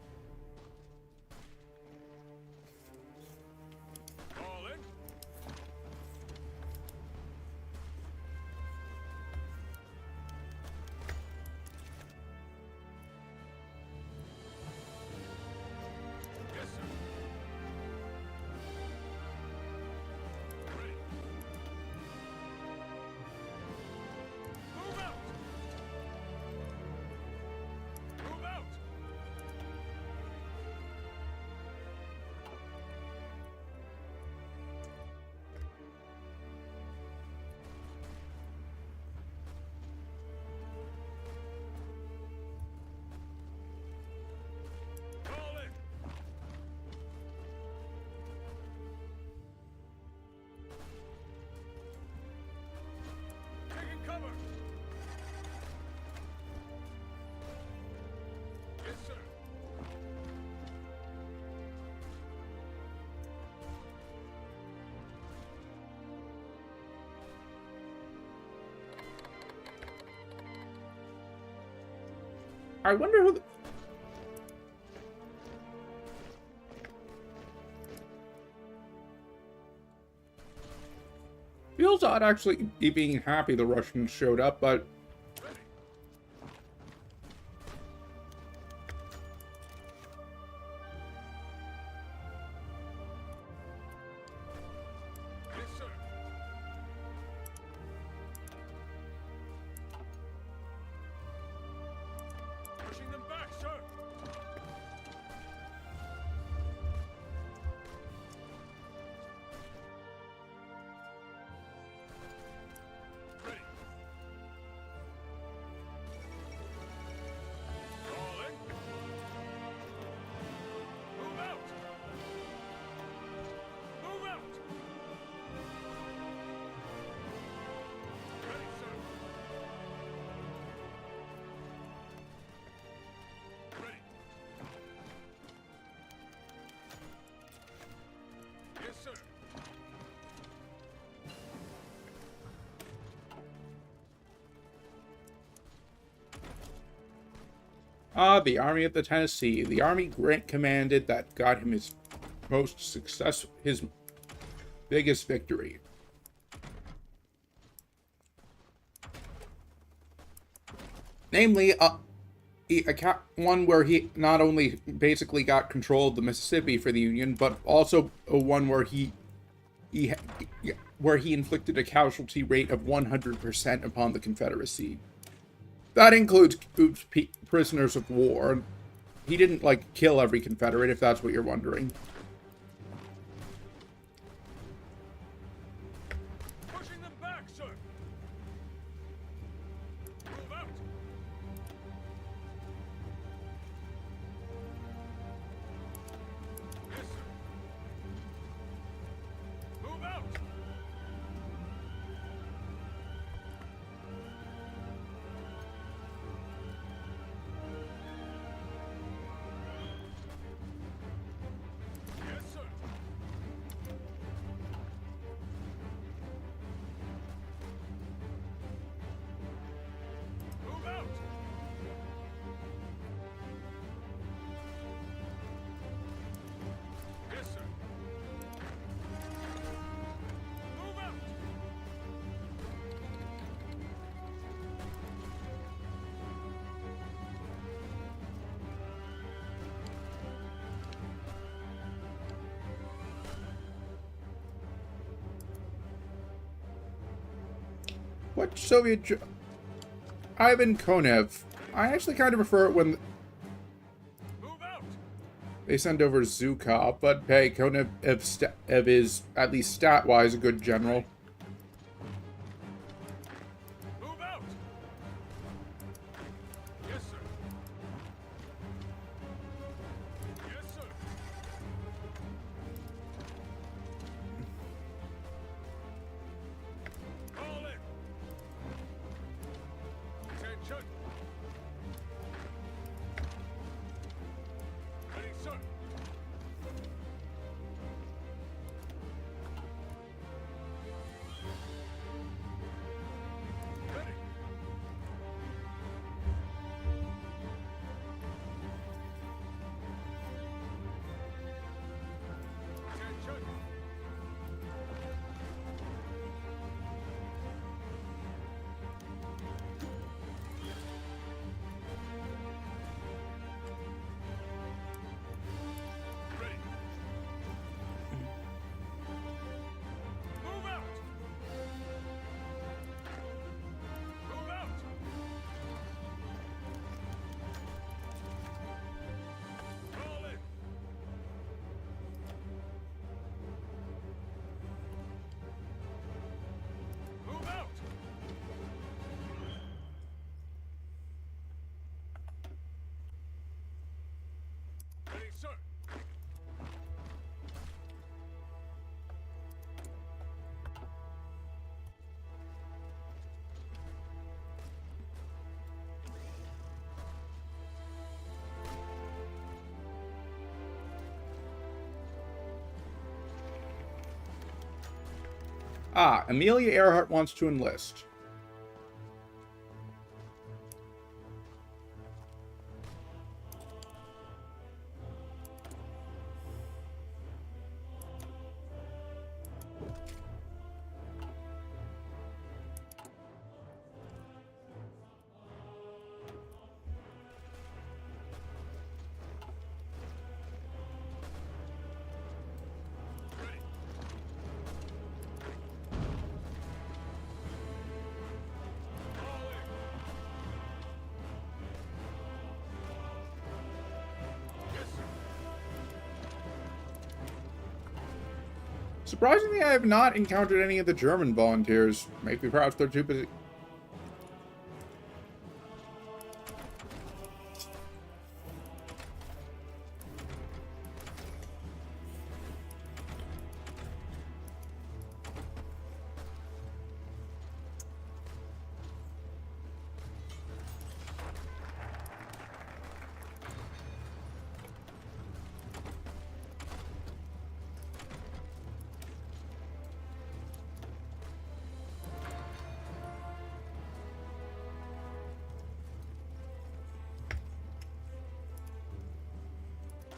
I wonder who... Feels odd, actually, being happy the Russians showed up, but... Yes, sir. Pushing them back, sir. Ready. Calling. Move out. Move out. Ready, sir. Ready. Yes, sir. Ah, the army of the Tennessee. The army Grant commanded that got him his most success, his biggest victory. Namely, one where he not only basically got control of the Mississippi for the Union, but also one where he inflicted a casualty rate of 100% upon the Confederacy. That includes prisoners of war. He didn't, like, kill every Confederate, if that's what you're wondering. Pushing them back, sir. Move out. Yes, sir. Move out. Yes, sir. Move out. Yes, sir. Move out. What Soviet... Ivan Konev. I actually kind of prefer it when Move out. they send over Zhukov, but hey, Konev is, at least stat-wise, a good general. Move out. Yes, sir. Yes, sir. Call in. Attention. Ready, sir. Ready. Attention. Ready. Move out. Move out. Call in. Move out. Ready, sir. Ah, Amelia Earhart wants to enlist. Surprisingly, I have not encountered any of the German volunteers. Maybe perhaps they're too busy.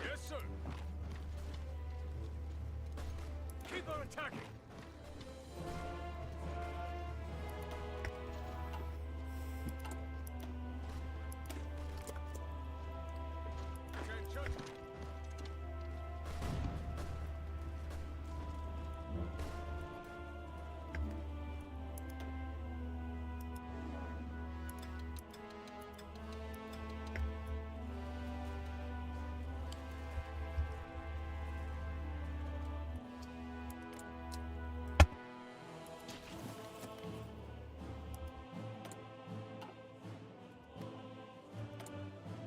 Yes, sir. Keep on attacking. Attention.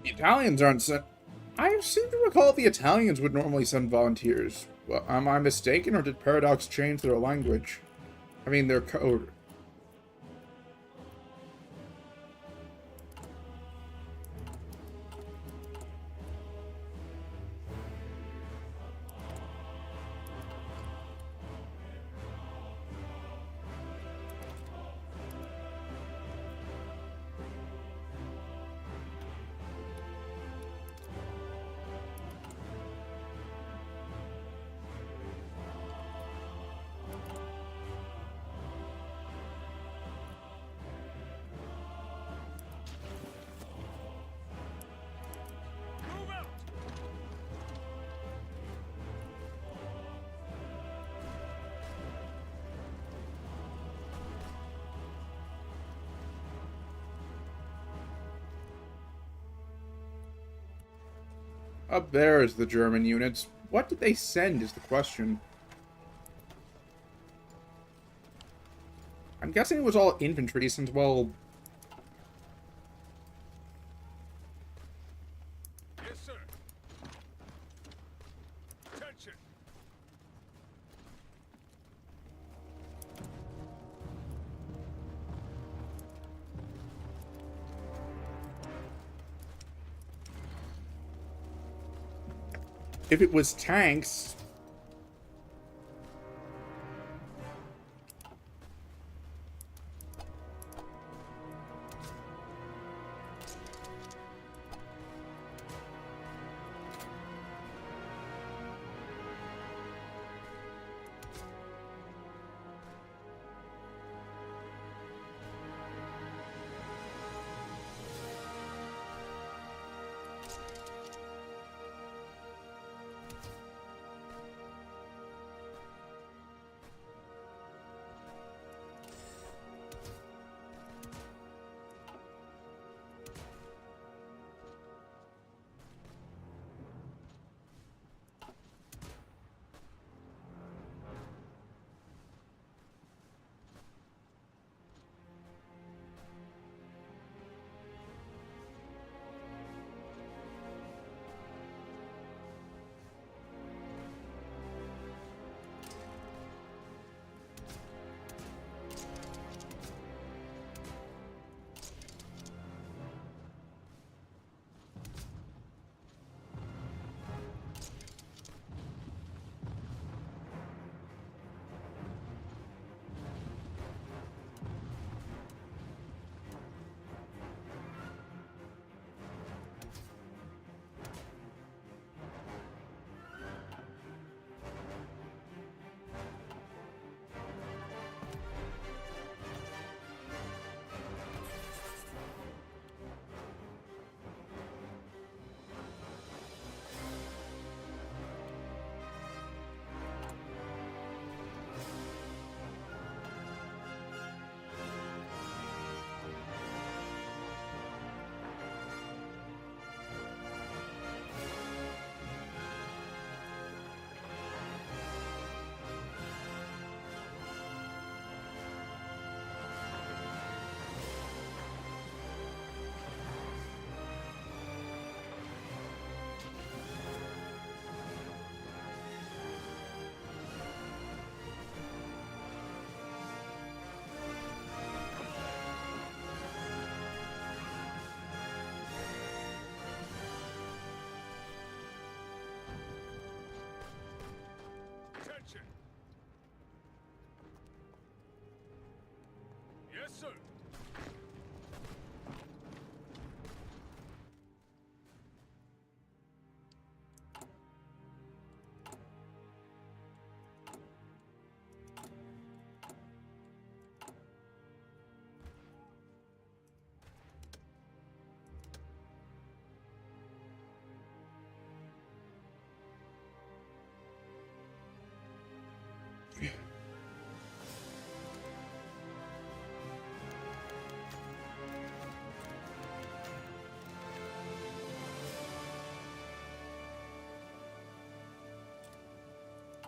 The Italians aren't sent. I seem to recall the Italians would normally send volunteers. Well, am I mistaken, or did Paradox change their language? I mean, their code. Move out. Up there is the German units. What did they send is the question. I'm guessing it was all infantry since, well... Yes, sir. Attention. if it was tanks...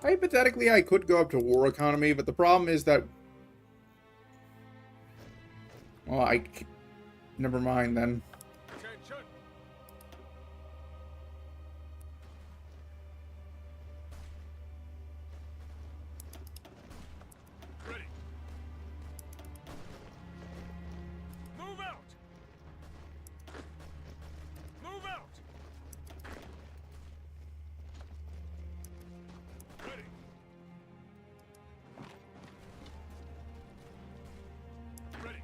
Hypothetically, I could go up to war economy, but the problem is that... Well, never mind then. Attention. Ready. Move out. Move out. Ready. Ready.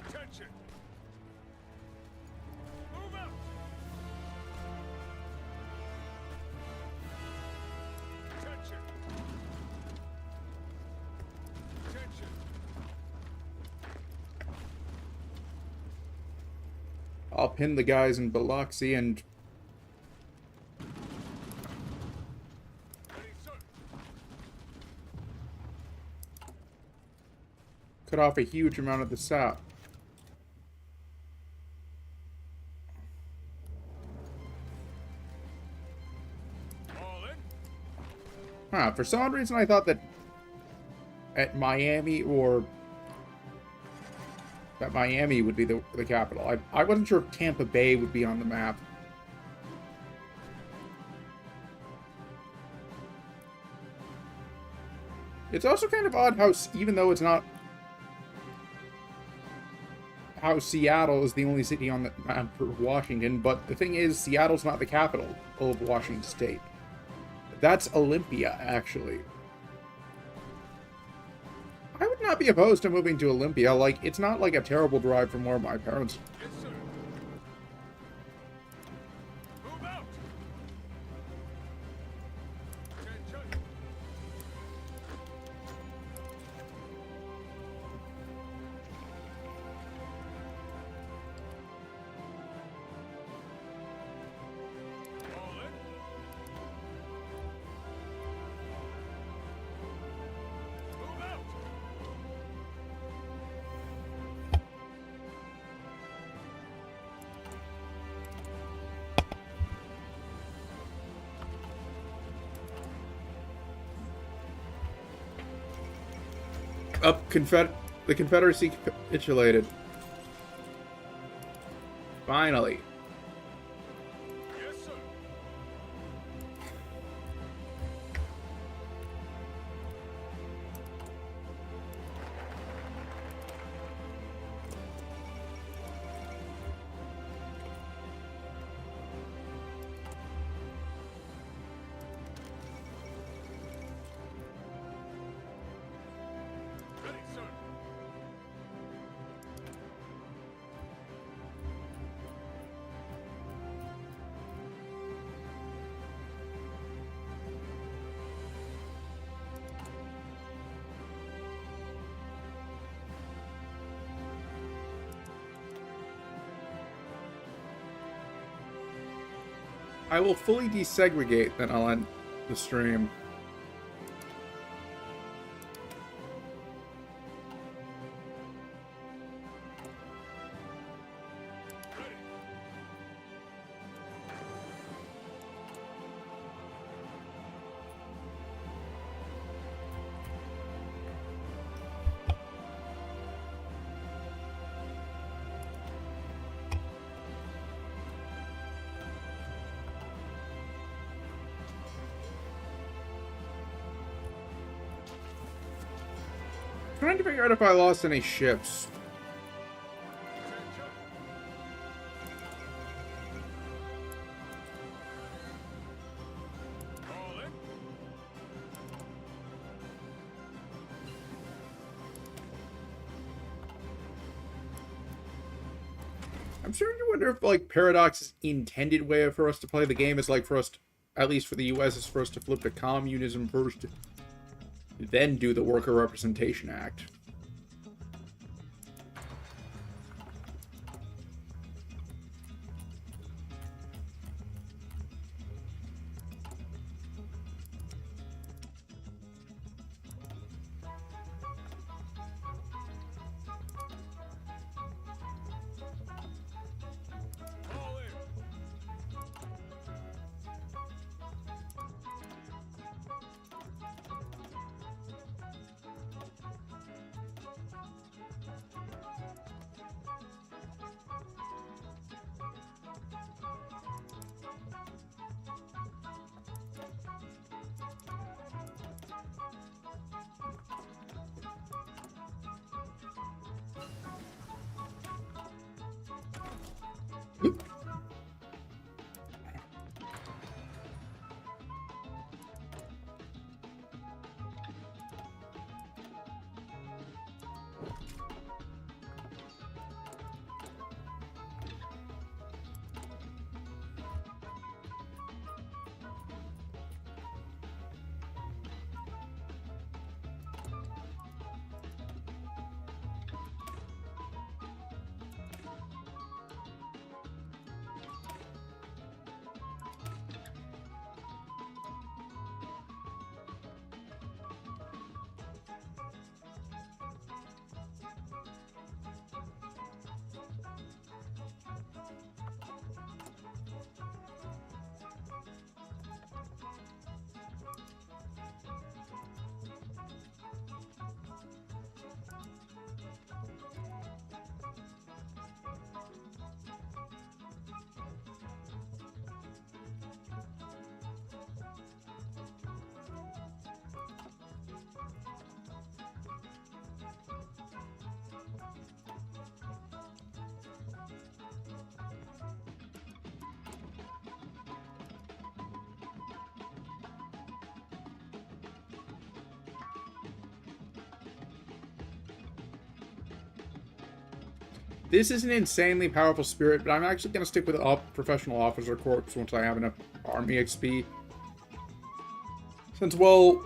Attention. Move out. Attention. Attention. I'll pin the guys in Biloxi and... Ready, sir. cut off a huge amount of the sap. All in. Huh, for some odd reason I thought that at Miami or... that Miami would be the capital. I wasn't sure if Tampa Bay would be on the map. It's also kind of odd how, even though it's not... how Seattle is the only city on the map for Washington, but the thing is, Seattle's not the capital of Washington State. That's Olympia, actually. I would not be opposed to moving to Olympia. Like, it's not like a terrible drive from where my parents... Yes, sir. Move out. Attention. All in. Move out. The Confederacy capitulated. Finally. Yes, sir. Ready, sir. I will fully desegregate, then I'll end the stream. Ready. trying to figure out if I lost any ships. Attention. All in. I'm starting to wonder if, like, Paradox's intended way for us to play the game is, like, for us, at least for the US, is for us to flip to communism first, then do the Worker Representation Act. All in. This is an insanely powerful spirit, but I'm actually going to stick with Professional Officer Corps once I have enough Army XP. Since, well...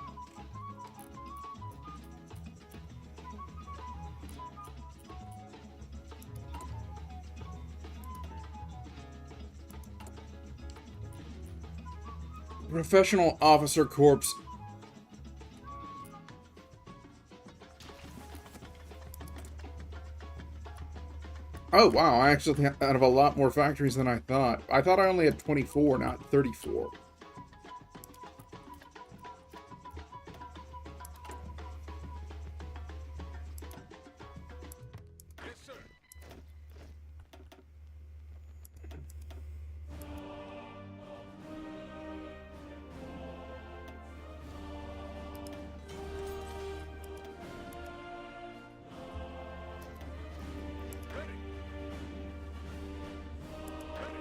Professional Officer Corps... Oh, wow, I actually have a lot more factories than I thought. I thought I only had 24, not 34. Yes, sir. Ready. Ready.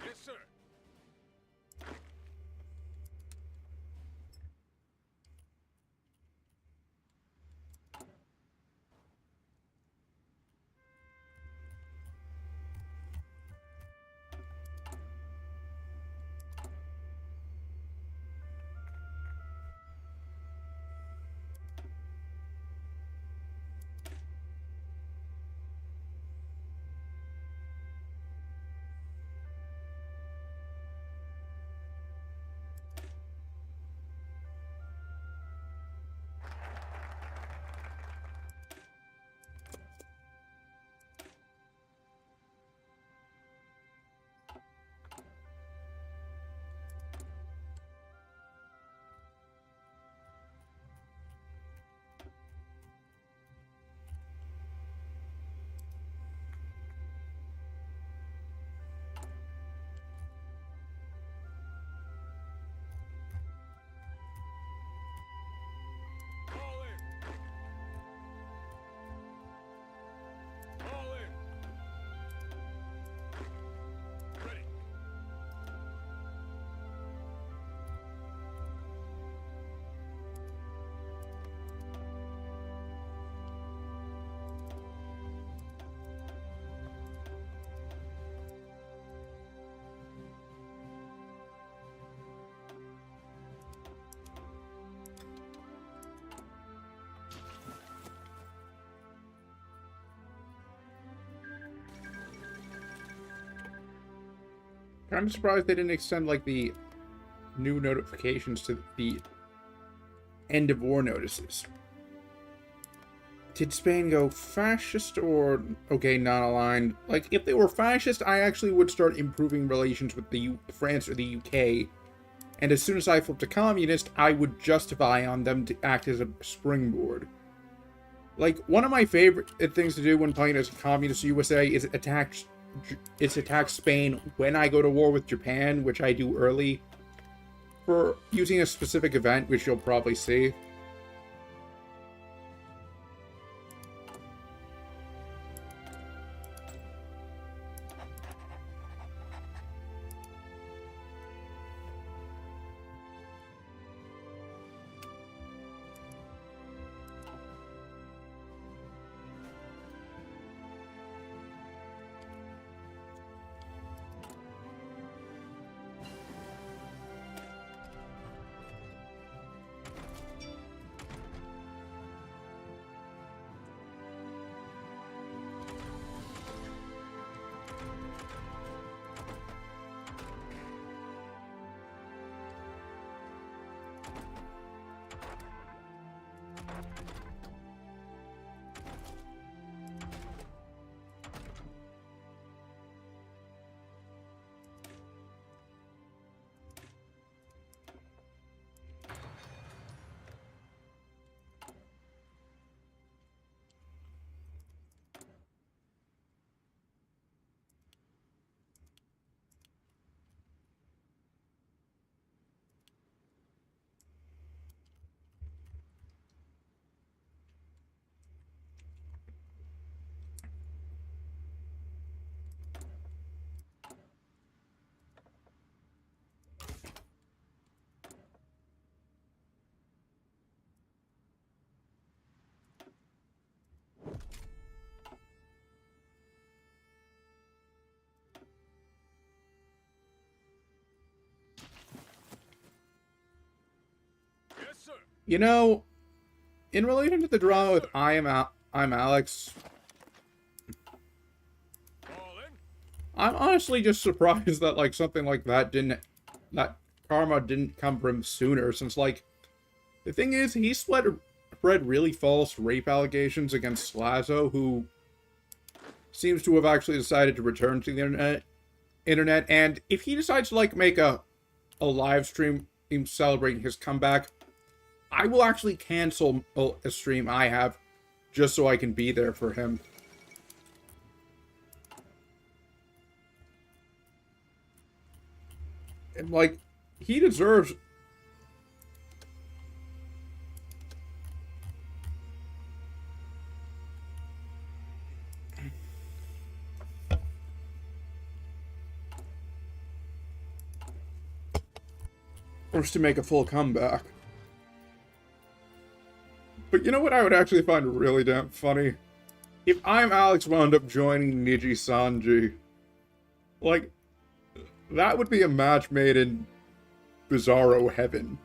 Yes, sir. Kind of surprised they didn't extend, like, the new notifications to the end of war notices. Did Spain go fascist or, okay, non-aligned? Like, if they were fascist, I actually would start improving relations with the France or the UK. And as soon as I flip to communist, I would justify on them to act as a springboard. Like, one of my favorite things to do when playing as a communist USA is attack Spain when I go to war with Japan, which I do early, for using a specific event, which you'll probably see. Yes, sir. You know, in relation to the drama with I'm Alex, All in. I'm honestly just surprised that, like, something like that karma didn't come from him sooner, since, like, the thing is, he spread really false rape allegations against Slazo, who seems to have actually decided to return to the internet, and if he decides to, like, make a live stream celebrating his comeback, I will actually cancel a stream I have just so I can be there for him. And, like, he deserves... to make a full comeback. But you know what I would actually find really damn funny? If I'm Alex wound up joining Niji Sanji. Like, that would be a match made in Bizarro heaven.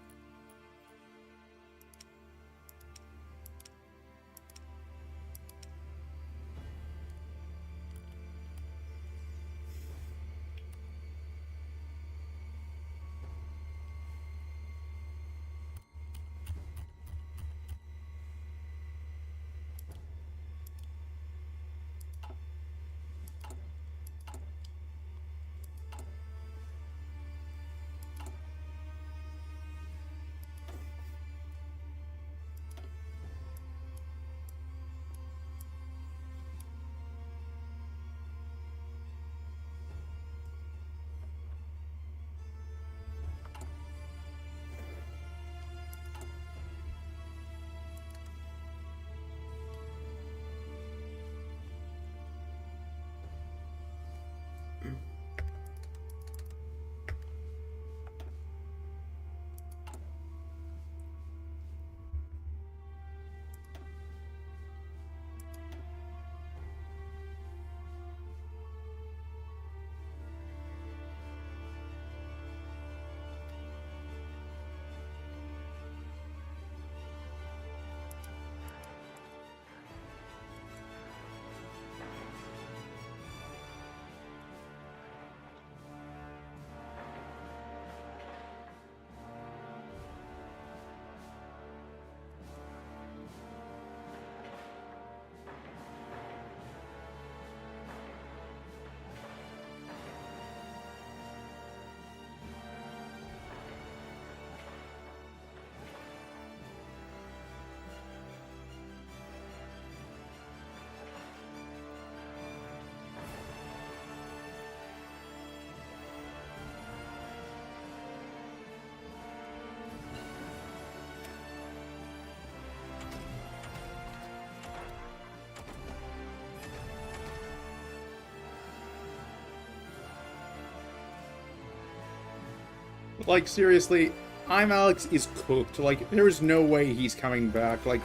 Like, seriously, I'm Alex is cooked. Like, there is no way he's coming back. Like,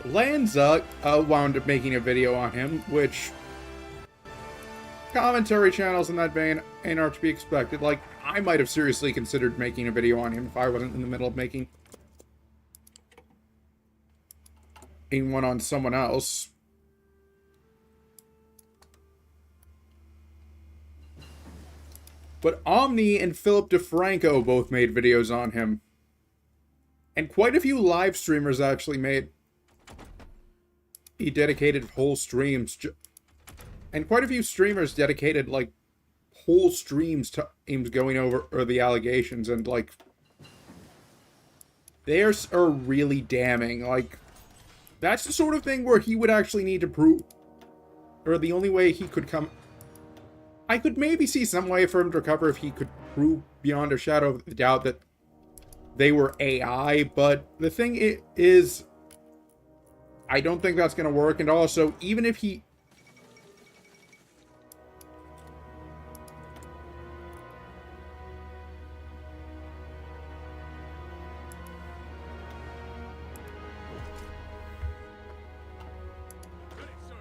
Lanza wound up making a video on him, which commentary channels in that vein are to be expected. Like, I might have seriously considered making a video on him if I wasn't in the middle of making one on someone else. But Omni and Philip DeFranco both made videos on him. And quite a few live streamers actually made dedicated whole streams. And quite a few streamers dedicated, like, whole streams to him going over the allegations. And, like, theirs are really damning. Like, that's the sort of thing where he would actually need to prove, or the only way he could come. I could maybe see some way for him to recover if he could prove beyond a shadow of the doubt that they were AI, but the thing is, I don't think that's going to work, and also, even if he... Ready, sir.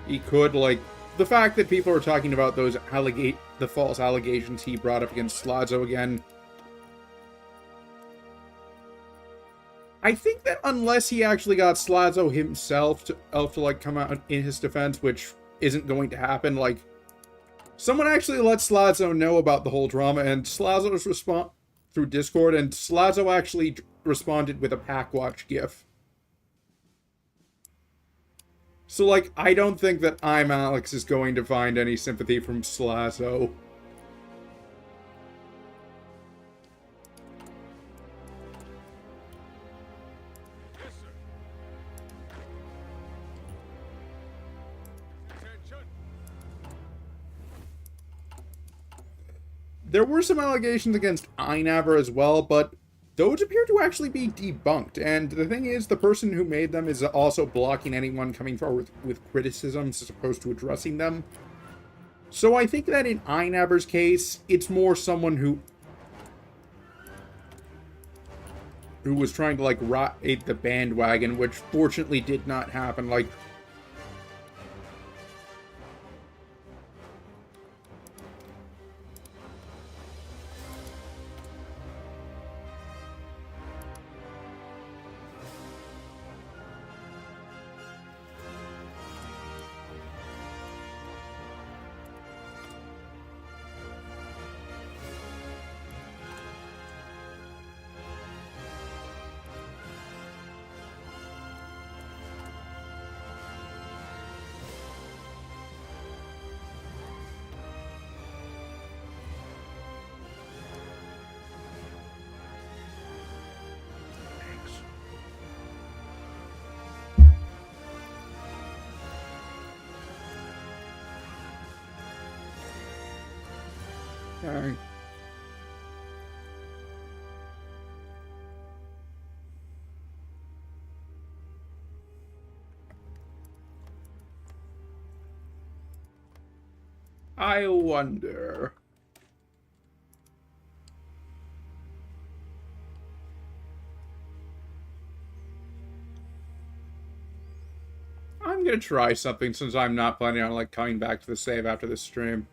He could, like, the fact that people are talking about those the false allegations he brought up against Slazo again. I think that unless he actually got Slazo himself to like come out in his defense, which isn't going to happen, like, someone actually let Slazo know about the whole drama, and Slazo's response through Discord, and Slazo actually responded with a Packwatch gif. So, like, I don't think that I'm Alex is going to find any sympathy from Slazo. Yes, sir. Attention. There were some allegations against iNaver as well, but those appear to actually be debunked. And the thing is, the person who made them is also blocking anyone coming forward with criticisms as opposed to addressing them. So I think that in iNaver's case, it's more someone who was trying to, like, ride the bandwagon, which fortunately did not happen. Like, alright. I wonder. I'm gonna try something since I'm not planning on, like, coming back to the save after this stream.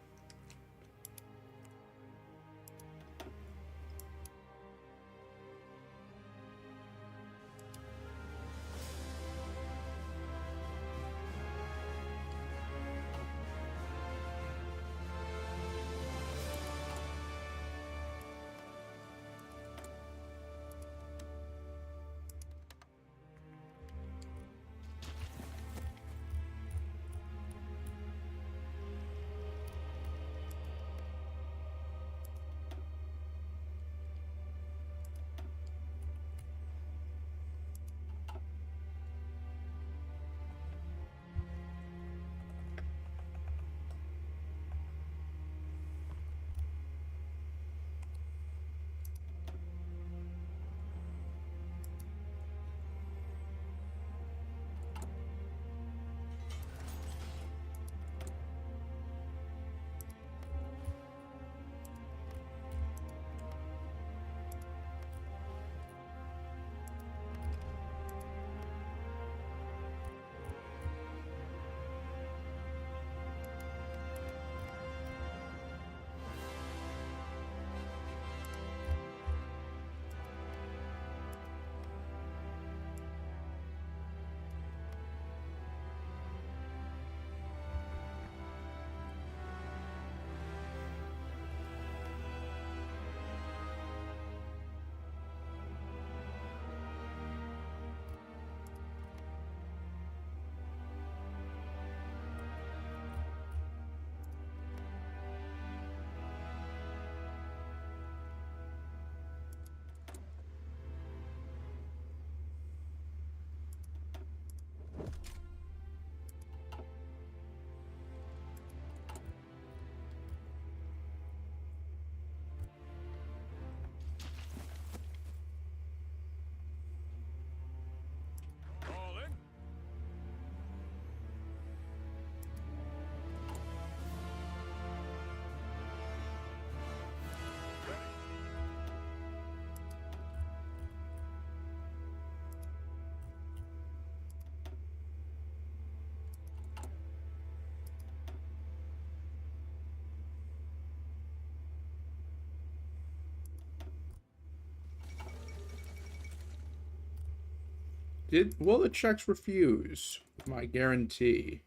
Will the Czechs refuse my guarantee?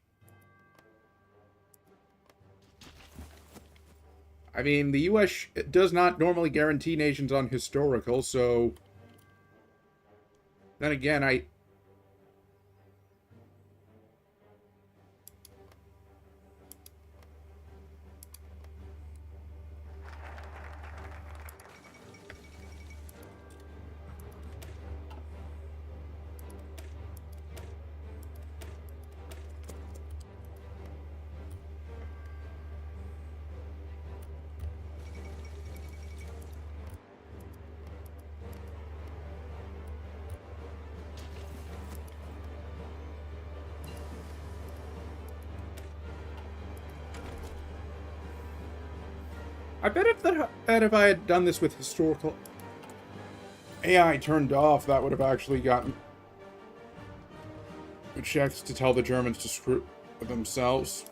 I mean, the U.S. does not normally guarantee nations on historical, so... Then again, I bet if I had done this with historical AI turned off, that would have actually gotten the Czechs to tell the Germans to screw with themselves.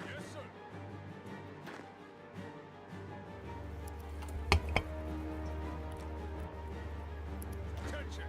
Yes, sir. Attention.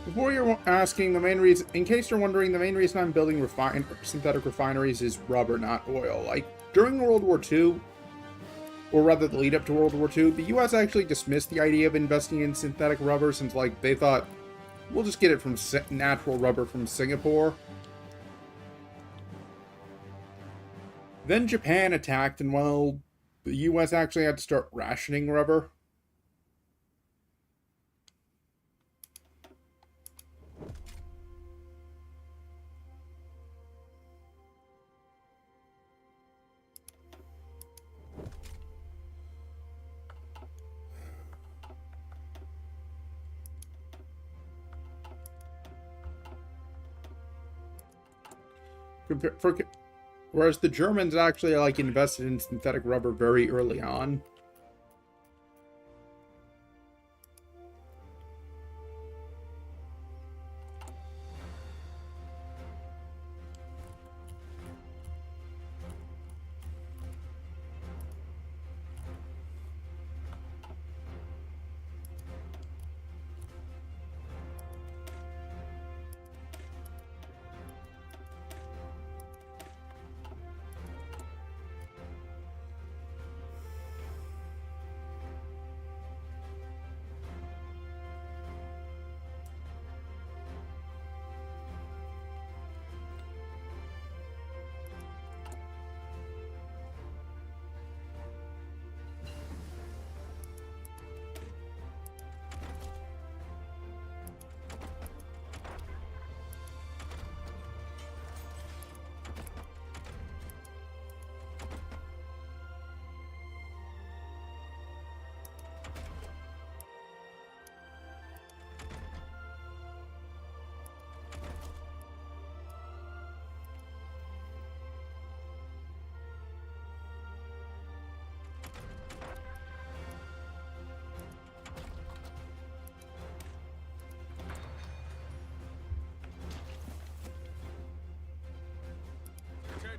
Before you're asking, the main reason, in case you're wondering, the main reason I'm building synthetic refineries is rubber, not oil. Like, during World War II, or rather the lead up to World War II, the US actually dismissed the idea of investing in synthetic rubber since, like, they thought, we'll just get it from natural rubber from Singapore. Then Japan attacked, and well, the US actually had to start rationing rubber. Whereas the Germans actually like invested in synthetic rubber very early on.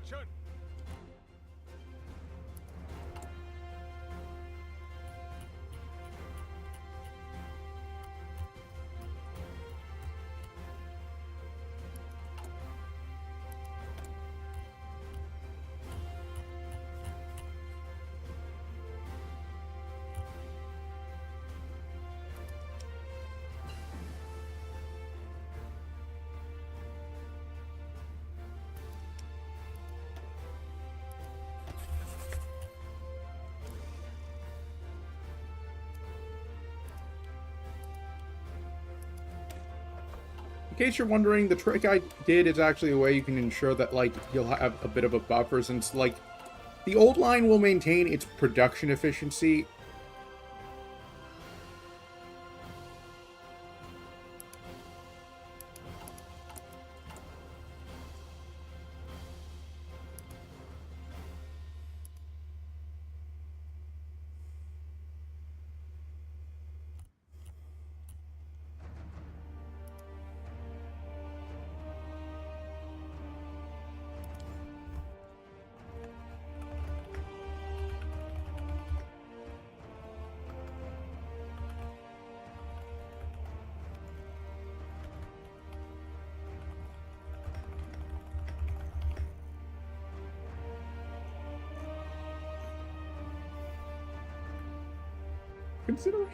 Attention! In case you're wondering, the trick I did is actually a way you can ensure that, like, you'll have a bit of a buffer, since, like, the old line will maintain its production efficiency. Considering.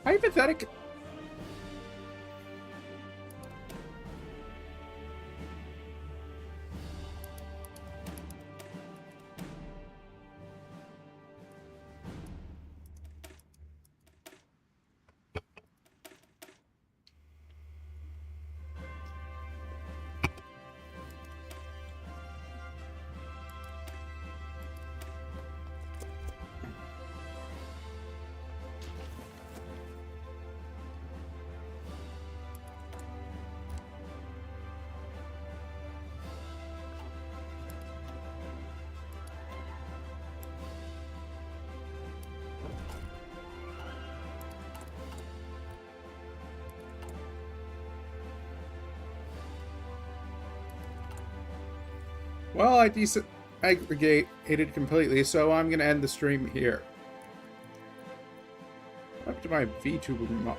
Hypothetic. Well, I aggregated completely, so I'm going to end the stream here. Up to my VTuber mod.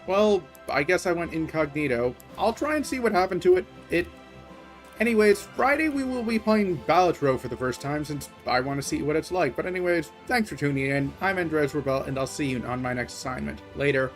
Well, I guess I went incognito. I'll try and see what happened to it. Anyways, Friday we will be playing Balatro for the first time, since I want to see what it's like. But anyways, thanks for tuning in. I'm Andres Rebel, and I'll see you on my next assignment. Later.